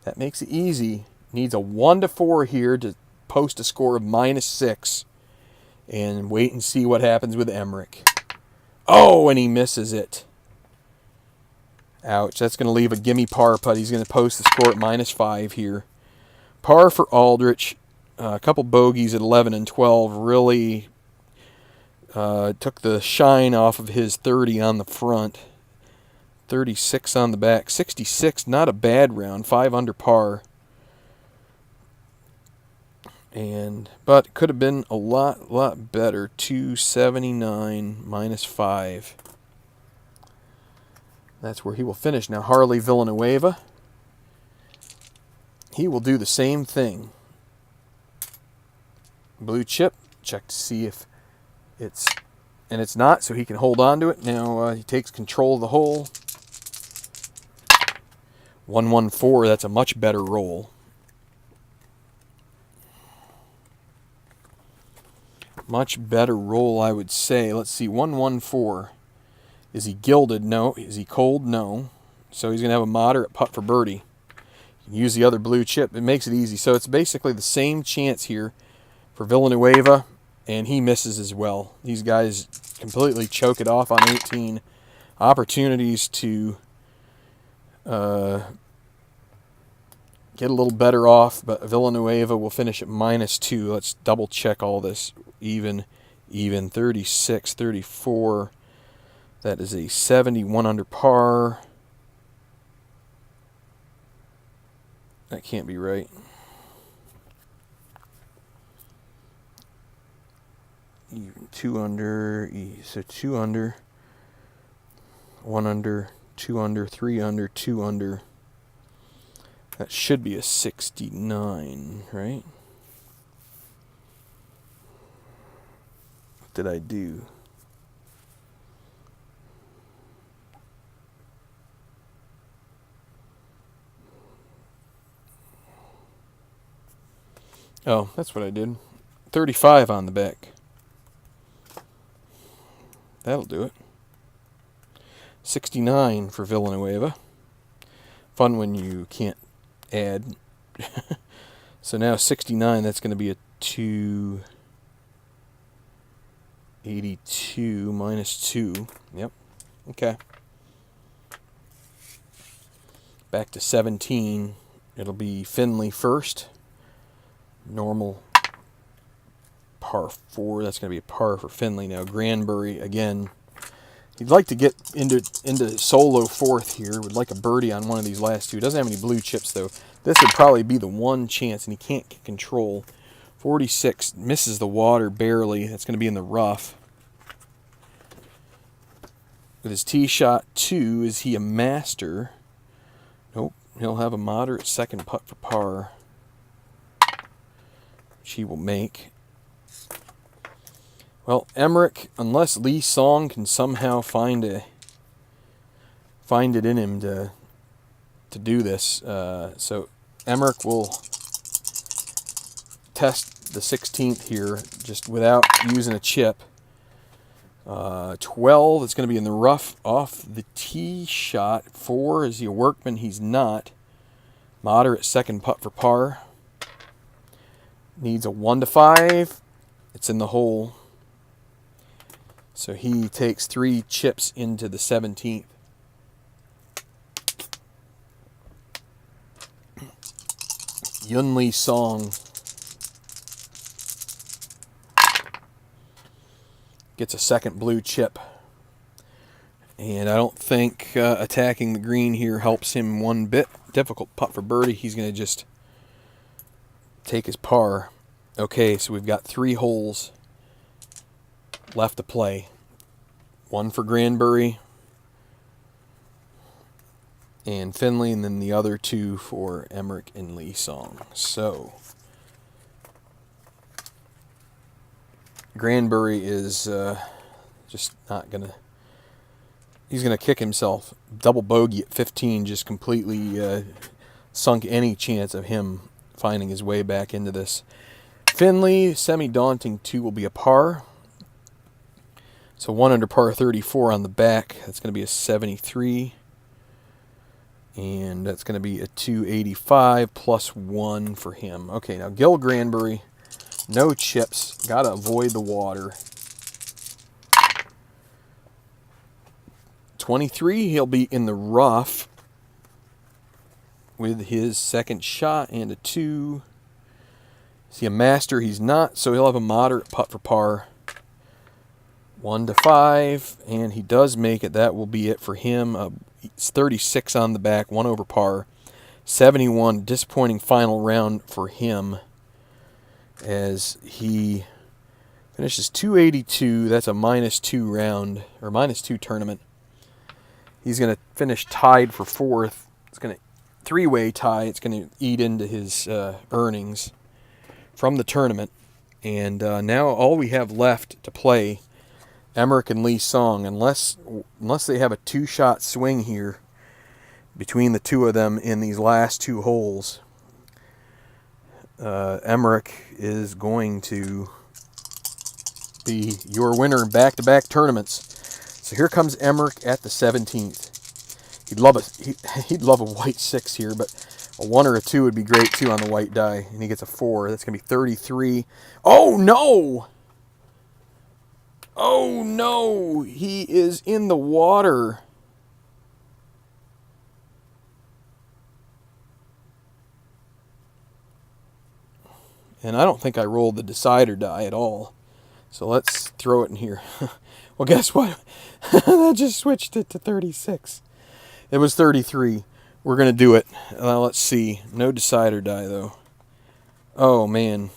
That makes it easy. Needs a 1 to 4 here to post a score of -6. And wait and see what happens with Emmerich. Oh, and he misses it. Ouch. That's going to leave a gimme par putt. He's going to post the score at -5 here. Par for Aldrich. A couple bogeys at 11 and 12 really took the shine off of his 30 on the front. 36 on the back. 66, not a bad round. 5 under par. But it could have been a lot better. 279 -5. That's where he will finish. Now Harley Villanueva. He will do the same thing. Blue chip. Check to see if it's... And it's not, so he can hold on to it. Now he takes control of the hole. 114, that's a much better roll. Much better roll, I would say. Let's see, 114. Is he gilded? No. Is he cold? No. So he's going to have a moderate putt for birdie. You can use the other blue chip. It makes it easy. So it's basically the same chance here for Villanueva, and he misses as well. These guys completely choke it off on 18. Opportunities to get a little better off, but Villanueva will finish at -2. Let's double check all this. Even, 36, 34. That is a 71 under par. That can't be right. Even 2 under, so 2 under, 1 under, 2 under, 3 under, 2 under. That should be a 69, right? What did I do? Oh, that's what I did. 35 on the back. That'll do it. 69 for Villanueva. Fun when you can't add. So now 69, that's going to be a 282 minus 2. Yep. Okay. Back to 17. It'll be Finley first. Normal par 4. That's going to be a par for Finley. Now Granbury again. He'd like to get into solo fourth here. Would like a birdie on one of these last two. Doesn't have any blue chips though. This would probably be the one chance, and he can't get control. 46 misses the water barely. That's going to be in the rough. With his tee shot 2, is he a master? Nope. He'll have a moderate second putt for par, which he will make. Well, Emmerich, unless Lee Song can somehow find it in him to do this, so Emmerich will test the 16th here just without using a chip. 12, it's going to be in the rough off the tee shot. 4, is he a workman? He's not. Moderate second putt for par. Needs a 1 to 5. It's in the hole. So he takes 3 chips into the 17th. Yun Lee Song gets a second blue chip. And I don't think attacking the green here helps him one bit. Difficult putt for birdie. He's going to just take his par. Okay, so we've got 3 holes left to play. 1 for Granbury and Finley, and then the other 2 for Emmerich and Lee Song. So Granbury is just not going to... He's going to kick himself. Double bogey at 15 just completely sunk any chance of him finding his way back into this. Finley, semi-daunting 2 will be a par. So 1 under par 34 on the back. That's going to be a 73. And that's going to be a 285 plus 1 for him. Okay, now Gil Granbury, no chips. Got to avoid the water. 23, he'll be in the rough with his second shot and a 2. Is he a master? He's not, so he'll have a moderate putt for par. 1 to 5, and he does make it. That will be it for him. It's 36 on the back, 1 over par. 71, disappointing final round for him as he finishes 282. That's a -2 round, or -2 tournament. He's going to finish tied for 4th. It's going to 3-way tie. It's going to eat into his earnings from the tournament. And now all we have left to play, Emmerich and Lee Song, unless they have a 2-shot swing here between the 2 of them in these last 2 holes, Emmerich is going to be your winner in back-to-back tournaments. So here comes Emmerich at the 17th. He'd love a white 6 here, but a 1 or a 2 would be great too on the white die. And he gets a 4. That's going to be 33. Oh, no! Oh, no! He is in the water. And I don't think I rolled the decider die at all. So let's throw it in here. Well, guess what? That just switched it to 36. It was 33. We're going to do it. Let's see. No decider die, though. Oh, man.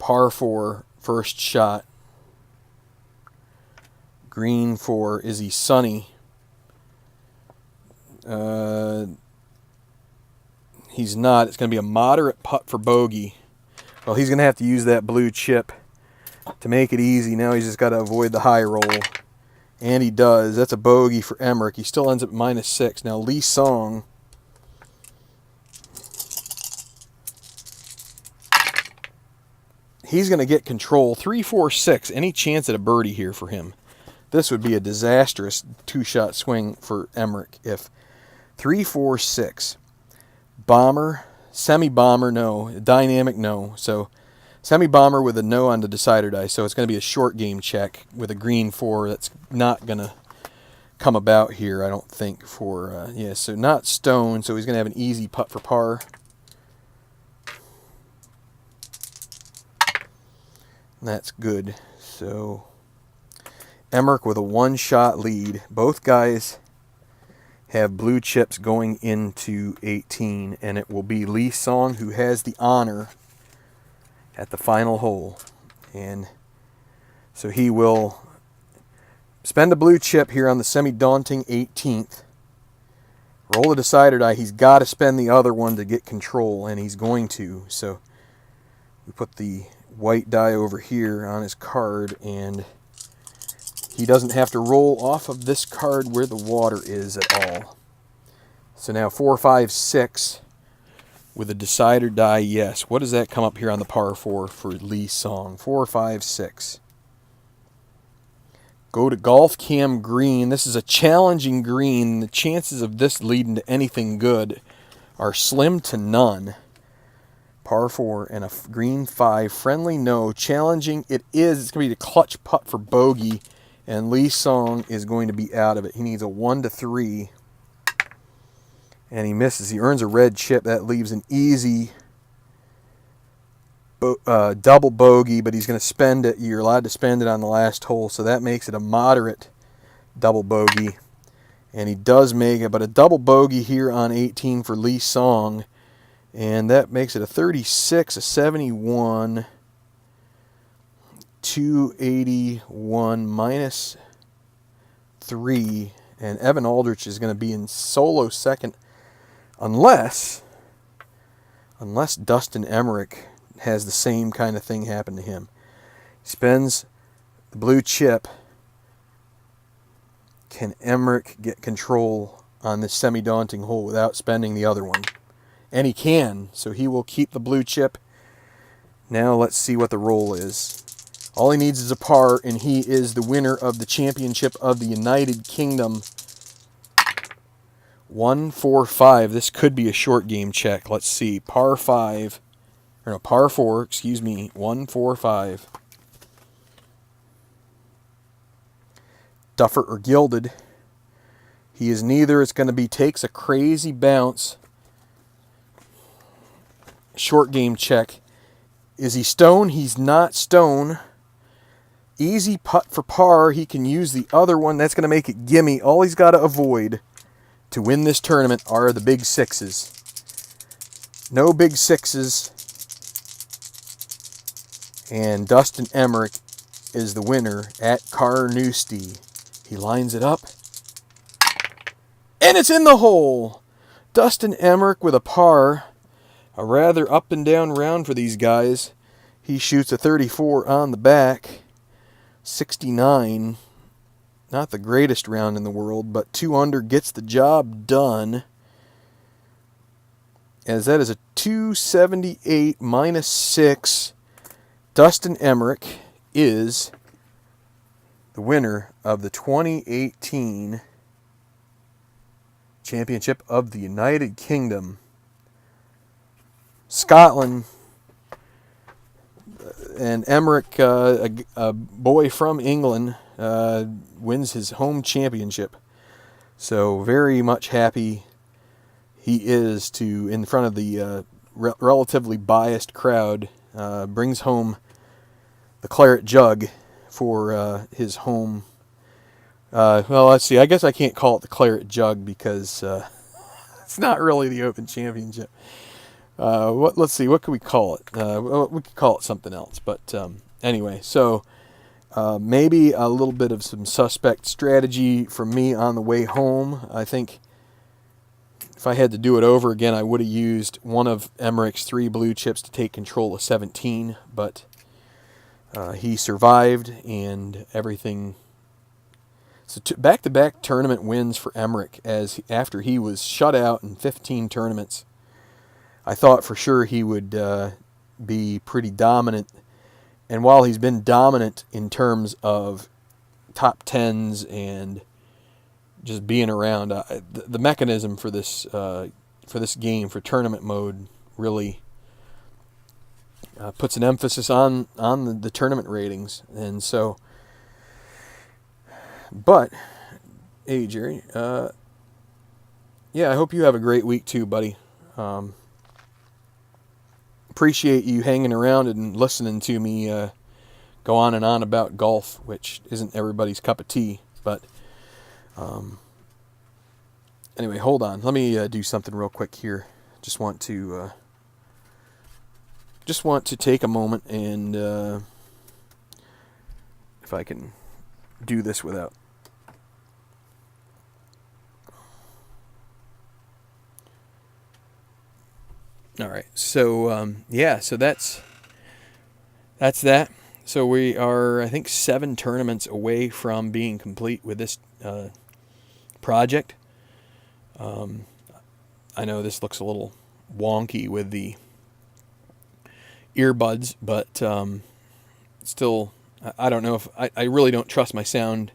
par 4, first shot. Green for Izzy Sunny. He's not. It's going to be a moderate putt for bogey. Well, he's going to have to use that blue chip to make it easy. Now he's just got to avoid the high roll. And he does. That's a bogey for Emmerich. He still ends up -6. Now Lee Song. He's going to get control. 3, 4, 6. Any chance at a birdie here for him? This would be a disastrous 2-shot swing for Emmerich if 3, 4, 6. Bomber, semi-bomber, no. Dynamic, no. So semi-bomber with a no on the decider die. So it's going to be a short game check with a green 4. That's not going to come about here, I don't think, for, yeah, so not stone. So he's going to have an easy putt for par. That's good. So Emmerich with a 1-shot lead. Both guys have blue chips going into 18, and it will be Lee Song who has the honor at the final hole. And so he will spend a blue chip here on the semi-daunting 18th. Roll the decider die. He's got to spend the other one to get control, and he's going to. So we put the white die over here on his card, and he doesn't have to roll off of this card where the water is at all. So now 4, 5, 6 with a decider die, yes. What does that come up here on the par 4 for Lee Song? 4, 5, 6. Go to Golf Cam Green. This is a challenging green. The chances of this leading to anything good are slim to none. Par 4 and a green 5. Friendly, no. Challenging, it is. It's going to be the clutch putt for bogey. And Lee Song is going to be out of it. He needs a 1 to 3. And he misses. He earns a red chip. That leaves an easy double bogey, but he's going to spend it. You're allowed to spend it on the last hole, so that makes it a moderate double bogey. And he does make it, but a double bogey here on 18 for Lee Song. And that makes it a 36, a 71... 281 -3, and Evan Aldrich is going to be in solo second unless Dustin Emmerich has the same kind of thing happen to him. He spends the blue chip. Can Emmerich get control on this semi-daunting hole without spending the other one? And he can, so he will keep the blue chip. Now let's see what the roll is. All he needs is a par, and he is the winner of the championship of the United Kingdom. 1, 4, 5. This could be a short game check. Let's see. Par 5. Or no, par 4, excuse me. 1, 4, 5. Duffer or gilded. He is neither. It's going to be takes a crazy bounce. Short game check. Is he stone? He's not stone. Easy putt for par. He can use the other one. That's going to make it gimme. All he's got to avoid to win this tournament are the big sixes. No big sixes. And Dustin Emmerich is the winner at Carnoustie. He lines it up. And it's in the hole. Dustin Emmerich with a par. A rather up and down round for these guys. He shoots a 34 on the back. 69. Not the greatest round in the world, but 2 under gets the job done. As that is a 278 -6. Dustin Emmerich is the winner of the 2018 Championship of the United Kingdom. Scotland, and Emmerich, a boy from England, wins his home championship. So very much happy he is to, in front of the relatively biased crowd, brings home the claret jug for his home. Well, let's see. I guess I can't call it the claret jug because it's not really the Open Championship. Let's see, what could we call it? Well, we could call it something else. But anyway, so maybe a little bit of some suspect strategy from me on the way home. I think if I had to do it over again, I would have used one of Emmerich's 3 blue chips to take control of 17, but he survived and everything. So back-to-back tournament wins for Emmerich, as after he was shut out in 15 tournaments. I thought for sure he would be pretty dominant. And while he's been dominant in terms of top 10s and just being around, the mechanism for this game, for tournament mode, really puts an emphasis on the tournament ratings. And so, but, hey Jerry, yeah, I hope you have a great week too, buddy. Appreciate you hanging around and listening to me go on and on about golf, which isn't everybody's cup of tea. But anyway, hold on. Let me do something real quick here. Just want to take a moment and if I can do this without. All right, so yeah, so that's that. So we are, I think, 7 tournaments away from being complete with this project. I know this looks a little wonky with the earbuds, but still, I don't know if I really don't trust my sound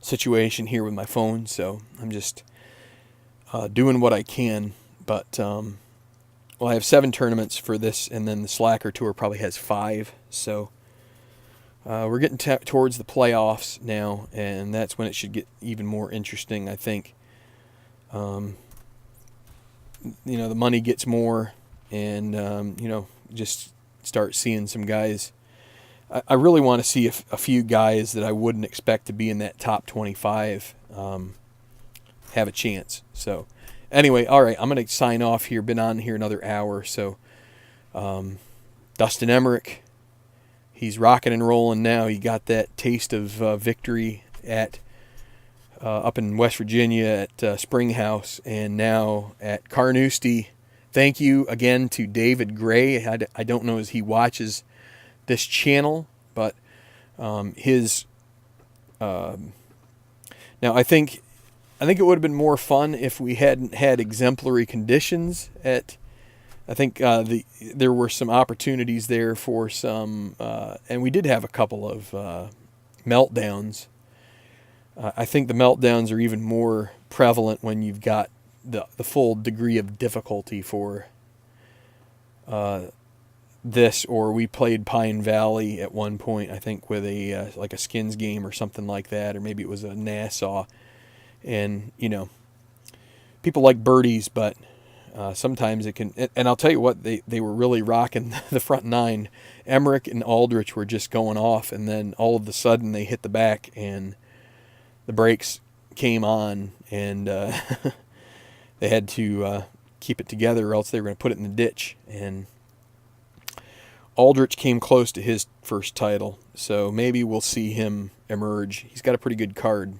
situation here with my phone, so I'm just doing what I can. But well, I have 7 tournaments for this, and then the Slacker Tour probably has 5. So we're getting towards the playoffs now, and that's when it should get even more interesting, I think. The money gets more, and, just start seeing some guys. I really want to see a few guys that I wouldn't expect to be in that top 25 have a chance. So anyway, all right, I'm going to sign off here. Been on here another hour. So Dustin Emmerich, he's rocking and rolling now. He got that taste of victory at up in West Virginia at Springhouse, and now at Carnoustie. Thank you again to David Gray. I don't know if he watches this channel, but his now I think it would have been more fun if we hadn't had exemplary conditions at. I think there were some opportunities there for some, and we did have a couple of meltdowns. I think the meltdowns are even more prevalent when you've got the full degree of difficulty for this, or we played Pine Valley at one point, I think, with a like a skins game or something like that, or maybe it was a Nassau. And, people like birdies, but sometimes it can, and I'll tell you what, they were really rocking the front 9. Emmerich and Aldrich were just going off, and then all of a sudden they hit the back, and the brakes came on, and they had to keep it together, or else they were going to put it in the ditch. And Aldrich came close to his first title, so maybe we'll see him emerge. He's got a pretty good card.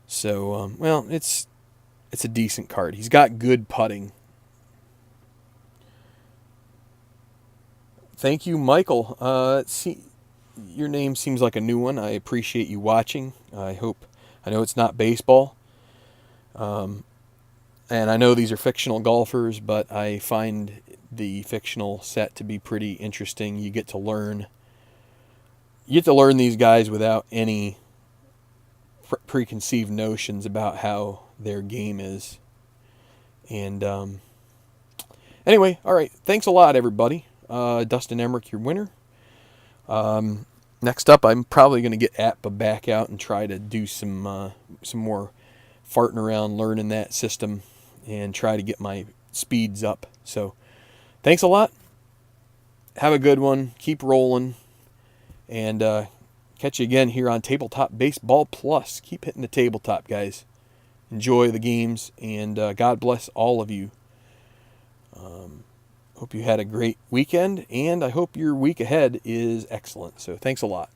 So, well, it's a decent card. He's got good putting. Thank you, Michael. Your name seems like a new one. I appreciate you watching. I know it's not baseball. And I know these are fictional golfers, but I find the fictional set to be pretty interesting. You get to learn these guys without any preconceived notions about how their game is. And anyway, all right. Thanks a lot, everybody. Dustin Emmerich, your winner. Next up, I'm probably going to get APBA back out and try to do some more farting around, learning that system, and try to get my speeds up. So, thanks a lot. Have a good one. Keep rolling. And catch you again here on Tabletop Baseball Plus. Keep hitting the tabletop, guys. Enjoy the games, and God bless all of you. Hope you had a great weekend, and I hope your week ahead is excellent. So thanks a lot.